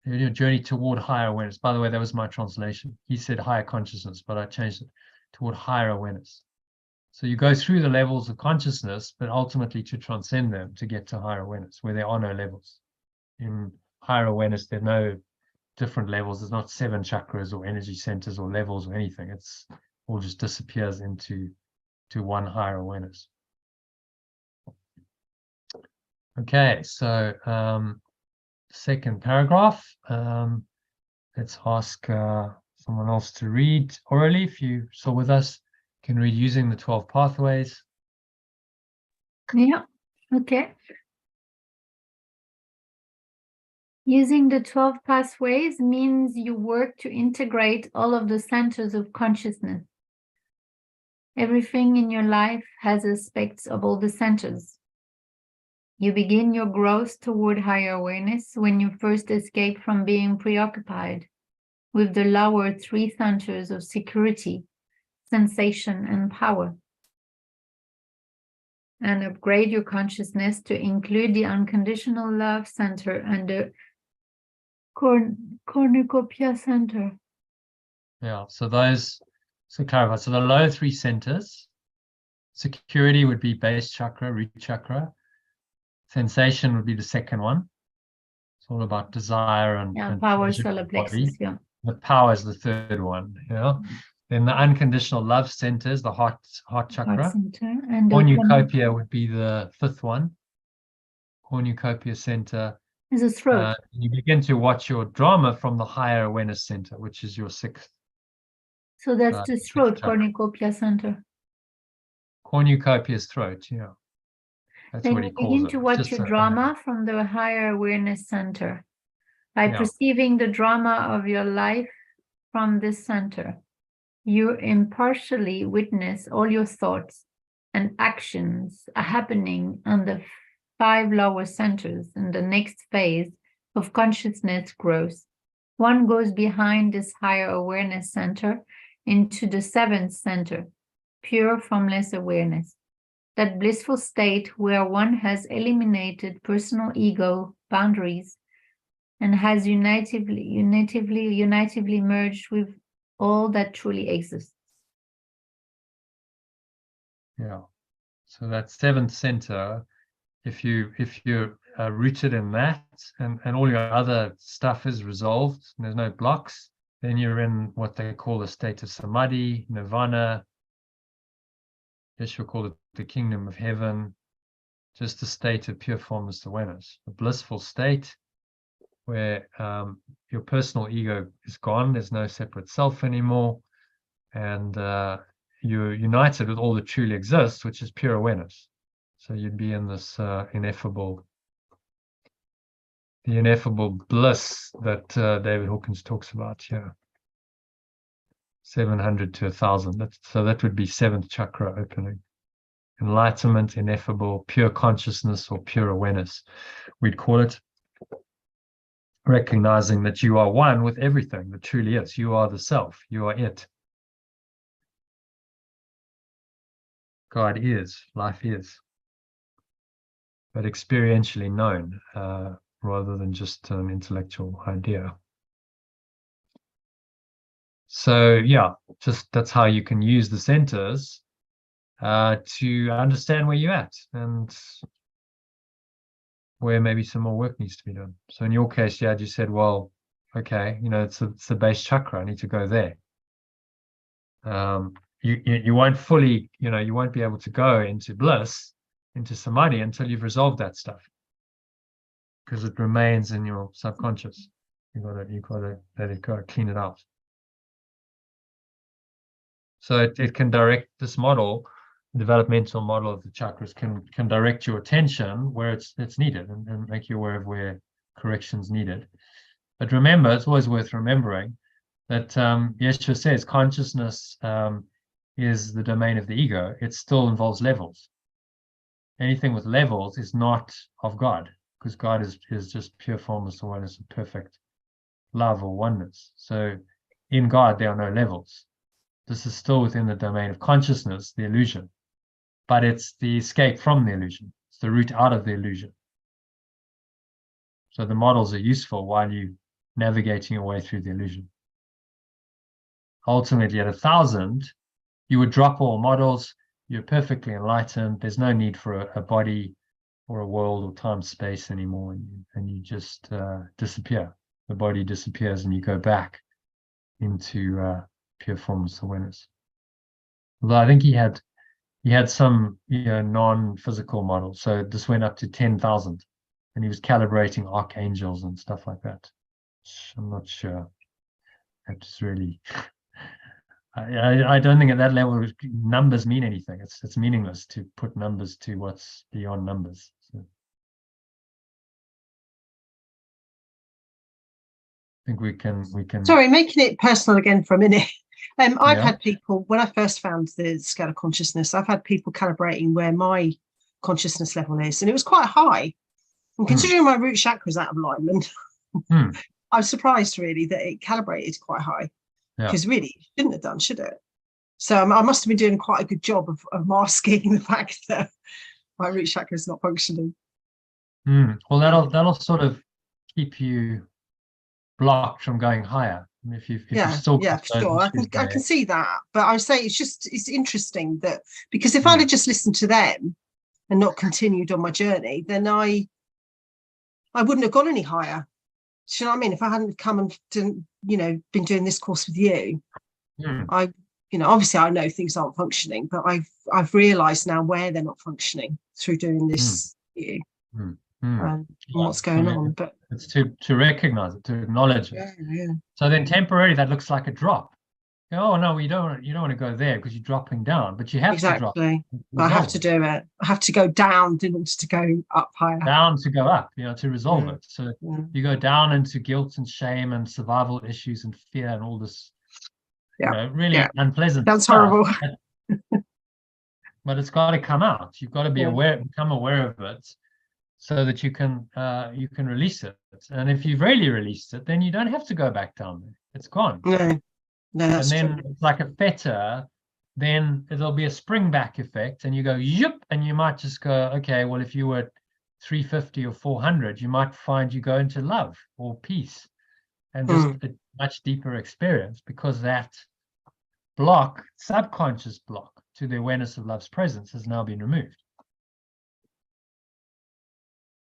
Your journey toward higher awareness. By the way, that was my translation. He said higher consciousness, but I changed it toward higher awareness. So you go through the levels of consciousness, but ultimately to transcend them, to get to higher awareness, where there are no levels. In higher awareness, there are no different levels. There's not 7 chakras or energy centers or levels or anything. It's all just disappears into one higher awareness. Okay, so second paragraph. Let's ask someone else to read orally. If you're still with us, you can read using the 12 pathways. Yeah, okay. Using the 12 pathways means you work to integrate all of the centers of consciousness. Everything in your life has aspects of all the centers. You begin your growth toward higher awareness when you first escape from being preoccupied with the lower 3 centers of security, sensation, and power, and upgrade your consciousness to include the unconditional love center and the cornucopia center. Yeah, so clarify. So the lower 3 centers, security would be base chakra, root chakra. Sensation would be the second one. It's all about desire and power, solar plexus. Yeah. The power is the third one. Yeah. Then the unconditional love centers, the heart chakra. Heart center, and cornucopia would be the 5th one. Cornucopia center is a throat. You begin to watch your drama from the higher awareness center, which is your 6th. So that's the throat, cornucopia center. Cornucopia is throat, yeah. That's then what he you calls begin it. to watch your drama from the higher awareness center. By Yeah. perceiving the drama of your life from this center, you impartially witness all your thoughts and actions are happening on the 5 lower centers in the next phase of consciousness growth. One goes behind this higher awareness center into the 7th center, pure formless awareness. That blissful state where one has eliminated personal ego boundaries and has unitively merged with all that truly exists. Yeah. So that 7th center, if you're rooted in that and all your other stuff is resolved, and there's no blocks, then you're in what they call a state of samadhi, nirvana. Yes, you'll call it the kingdom of heaven, just a state of pure formless awareness, a blissful state where your personal ego is gone. There's no separate self anymore. And you're united with all that truly exists, which is pure awareness. So you'd be in this ineffable bliss that David Hawkins talks about here. 700 to 1,000. So that would be 7th chakra opening. Enlightenment, ineffable, pure consciousness or pure awareness, we'd call it. Recognizing that you are one with everything that truly is. You are the self. You are it. God is. Life is. but experientially known rather than just an intellectual idea. So yeah, just that's how you can use the centers to understand where you're at and where maybe some more work needs to be done. So in your case, yeah, you said, well, okay, it's the base chakra. I need to go there. You won't fully, you won't be able to go into bliss, into samadhi until you've resolved that stuff, because it remains in your subconscious. You gotta let it go, clean it out. So it can direct this model, developmental model of the chakras can direct your attention where it's needed and make you aware of where correction's needed. But remember, it's always worth remembering that Yeshua says consciousness is the domain of the ego. It still involves levels. Anything with levels is not of God, because God is just pure formless awareness of perfect love or oneness. So in God, there are no levels. This is still within the domain of consciousness, the illusion, but it's the escape from the illusion. It's the route out of the illusion. So the models are useful while you're navigating your way through the illusion. Ultimately, at 1,000, you would drop all models. You're perfectly enlightened. There's no need for a body or a world or time space anymore, and you just disappear. The body disappears, and you go back into pure formless awareness. Although I think he had some non-physical models. So this went up to 10,000, and he was calibrating archangels and stuff like that. I'm not sure. That's really. I don't think at that level numbers mean anything. It's meaningless to put numbers to what's beyond numbers. So I think we can. Sorry, making it personal again for a minute. I've had people, when I first found the scale of consciousness, I've had people calibrating where my consciousness level is, and it was quite high. And considering my root chakra is out of alignment, I was surprised really that it calibrated quite high. Because really, it shouldn't have done, should it? So I must have been doing quite a good job of masking the fact that my root chakra is not functioning. Well, that'll sort of keep you blocked from going higher. If you still for sure, I can see that. But I say it's interesting that, because if I'd have just listened to them and not continued on my journey, then I wouldn't have gone any higher. Do you know what I mean? If I hadn't come and been doing this course with you, obviously I know things aren't functioning, but I've realised now where they're not functioning through doing this and what's going on. But it's to recognise it, to acknowledge it. Yeah. So then temporarily that looks like a drop. Oh no, you don't want to go there because you're dropping down, but you have to drop. I have to do it. I have to go down in order to go up higher. Down to go up, to resolve it. So you go down into guilt and shame and survival issues and fear and all this, really unpleasant. That's horrible. But it's got to come out. You've got to be become aware of it, so that you can release it. And if you've really released it, then you don't have to go back down there. It's gone. No, that's and then true. it's like a fetter, then there'll be a spring back effect, and you go yup, and you might just go, okay, well, if you were 350 or 400, you might find you go into love or peace and just a much deeper experience, because that subconscious block to the awareness of love's presence has now been removed.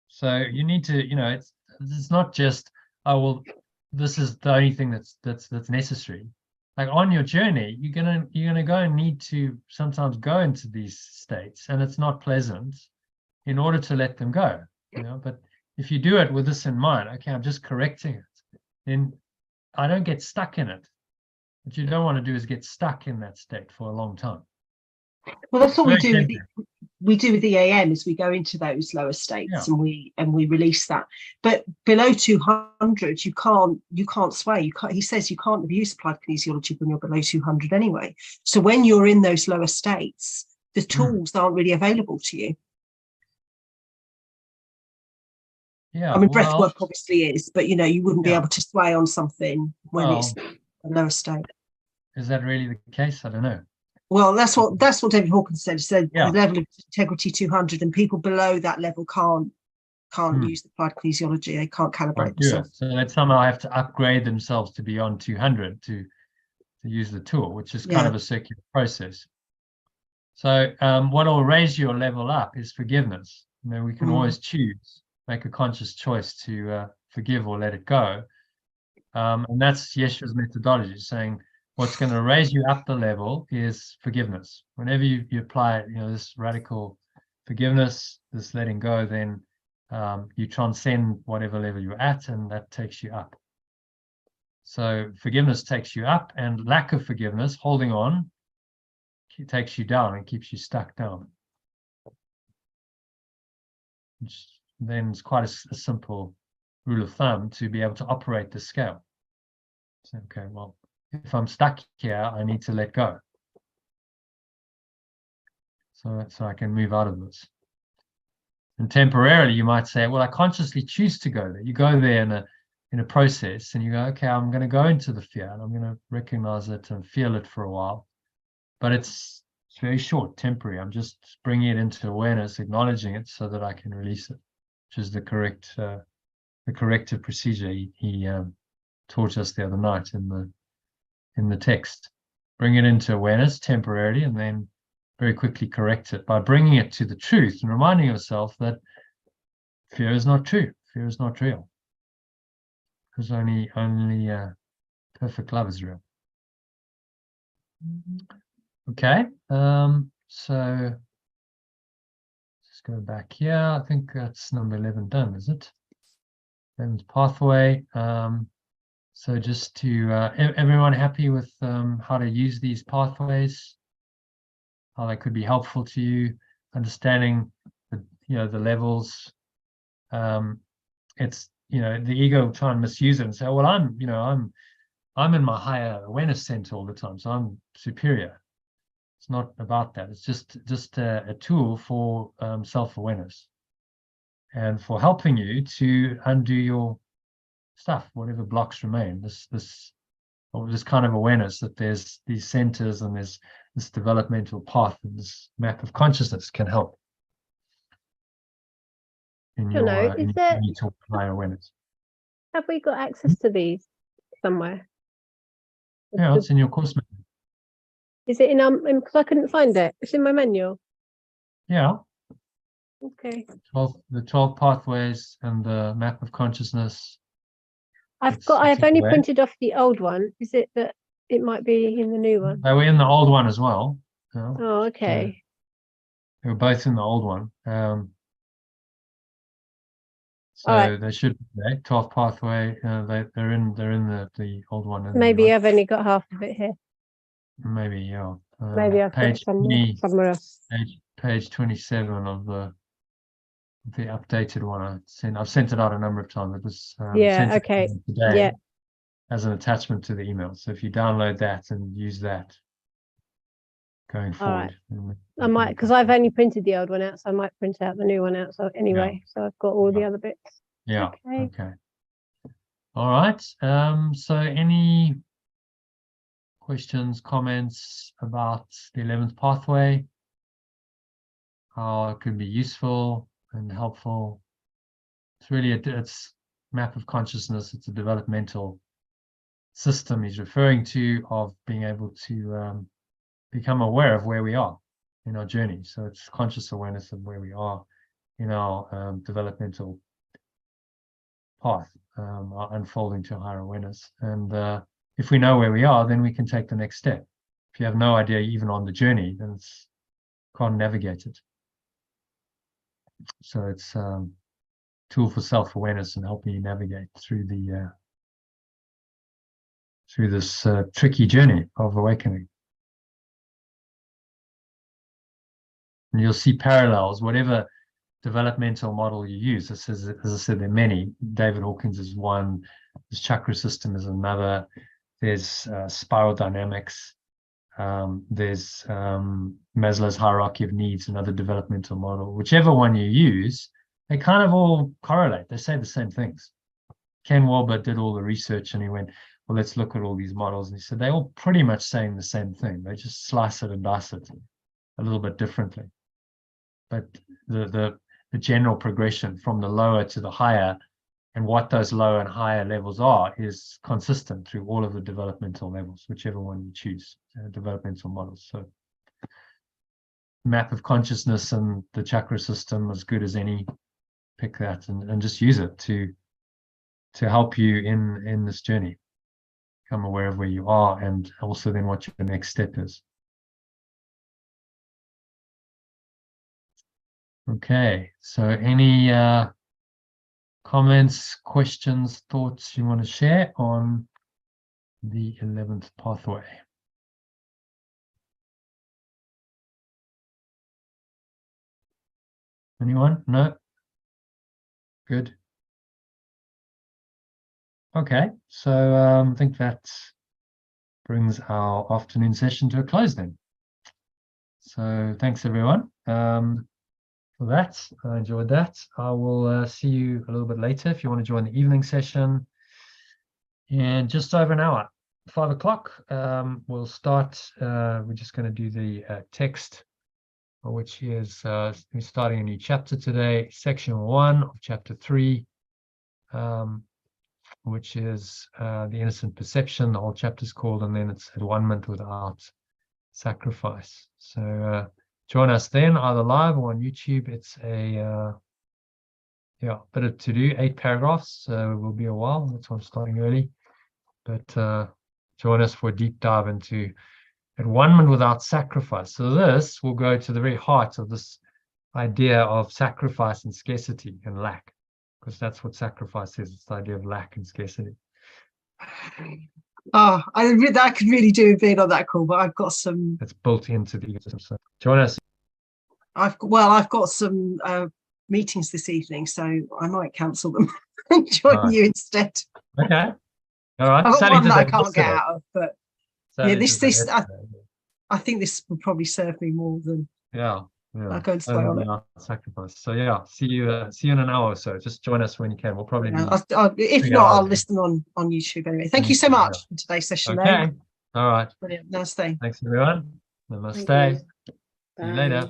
So you need to, it's not just, oh, well, this is the only thing that's necessary. Like on your journey, you're gonna go and need to sometimes go into these states, and it's not pleasant, in order to let them go. But if you do it with this in mind, okay, I'm just correcting it, then I don't get stuck in it. What you don't want to do is get stuck in that state for a long time. Well, that's what we do. We do with the ACIM, is we go into those lower states and we release that. But below 200, you can't sway. He says you can't abuse applied kinesiology when you're below 200 anyway. So when you're in those lower states, the tools aren't really available to you. Yeah, I mean, breath work obviously is, but you wouldn't be able to sway on something when it's a lower state. Is that really the case? I don't know. Well, that's what David Hawkins said. He said Yeah. the level of integrity 200, and people below that level can't use the applied kinesiology. They can't calibrate themselves. So they somehow have to upgrade themselves to beyond 200 to use the tool, which is kind of a circular process. So what will raise your level up is forgiveness. You know, we can always choose, make a conscious choice to forgive or let it go. And that's Yeshua's methodology, saying what's going to raise you up the level is forgiveness. Whenever you apply, you know, this radical forgiveness, this letting go, then you transcend whatever level you're at, and that takes you up. So forgiveness takes you up, and lack of forgiveness, holding on, takes you down and keeps you stuck down. Which then is quite a simple rule of thumb to be able to operate the scale. So, okay, well, if I'm stuck here, I need to let go. So I can move out of this. And temporarily, you might say, well, I consciously choose to go there. You go there in a process, and you go, okay, I'm going to go into the fear, and I'm going to recognize it and feel it for a while. But it's very short, temporary. I'm just bringing it into awareness, acknowledging it, so that I can release it, which is the corrective procedure he taught us the other night in the text. Bring it into awareness temporarily, and then very quickly correct it by bringing it to the truth and reminding yourself that fear is not true. Fear is not real. Because only perfect love is real. Okay, so let's go back here. I think that's number 11 done, is it? 11th pathway. So just to everyone happy with how to use these pathways, how they could be helpful to you, understanding the levels. It's the ego will try and misuse it and say, well, I'm in my higher awareness center all the time, so I'm superior. It's not about that. It's just a tool for self-awareness and for helping you to undo your stuff, whatever blocks remain. This kind of awareness that there's these centers and there's this developmental path and this map of consciousness can help in your higher awareness. Have we got access to these somewhere? Yeah, it's in your course menu. Is it in because I couldn't find it. It's in my manual. Yeah. Okay. The 12 pathways and the map of consciousness. I've only printed off the old one. Is it that it might be in the new one? They were in the old one as well. Yeah. Oh, okay. They were both in the old one. So right. They should be 12 pathway. They're in the old one. Maybe I've only got half of it here. Maybe, yeah. Maybe I've got it somewhere else. Page 27 of the updated one. I've sent it out a number of times. It was sent okay. today as an attachment to the email. So if you download that and use that going forward. Right. I might, because I've only printed the old one out, so I might print out the new one out. So anyway, so I've got all the other bits. Yeah. Okay. All right. So any questions, comments about the 11th pathway? How it could be useful and helpful? It's really it's map of consciousness. It's a developmental system he's referring to of being able to become aware of where we are in our journey. So it's conscious awareness of where we are in our developmental path, our unfolding to higher awareness. And if we know where we are, then we can take the next step. If you have no idea even on the journey, then it's can't navigate it. So it's a tool for self-awareness and helping you navigate through this tricky journey of awakening. And you'll see parallels, whatever developmental model you use. As I said, there are many. David Hawkins is one. This chakra system is another. There's spiral dynamics. There's Maslow's hierarchy of needs, another developmental model. Whichever one you use, they kind of all correlate. They say the same things. Ken Wilber did all the research, and he went, well, let's look at all these models. And he said, they're all pretty much saying the same thing. They just slice it and dice it a little bit differently. But the general progression from the lower to the higher, and what those lower and higher levels are, is consistent through all of the developmental levels, whichever one you choose, developmental models. So map of consciousness and the chakra system, as good as any. Pick that and just use it to help you in this journey. Become aware of where you are, and also then what your next step is. Okay, so any comments, questions, thoughts you want to share on the 11th pathway? Anyone? No? Good. Okay, so I think that brings our afternoon session to a close then. So thanks everyone for that. I enjoyed that. I will see you a little bit later if you want to join the evening session. And just over an hour, 5 o'clock, we'll start. We're just going to do the text, which is we're starting a new chapter today, section 1 of chapter 3. Which is the innocent perception, the whole chapter is called, and then it's at 1 minute without sacrifice. So join us then, either live or on YouTube. It's a bit of to do, 8 paragraphs, so it will be a while. That's why I'm starting early. But join us for a deep dive into at 1 minute without sacrifice. So this will go to the very heart of this idea of sacrifice and scarcity and lack. Because that's what sacrifice is. It's the idea of lack and scarcity. Oh, I could really do a bit on that call, but I've got some. It's built into the ecosystem. So join us. I've got some meetings this evening, so I might cancel them and join you instead. Okay. All right. I've got one that I can't get out of, but yeah, I think this will probably serve me more than. Yeah. I'll go and stay on it. Sacrifice. So yeah, see you in an hour or so. Just join us when you can. We'll probably if not, I'll listen on YouTube anyway. Thank you so much for today's session. Okay. All right. Brilliant. Namaste. Thanks everyone. Namaste. See you later.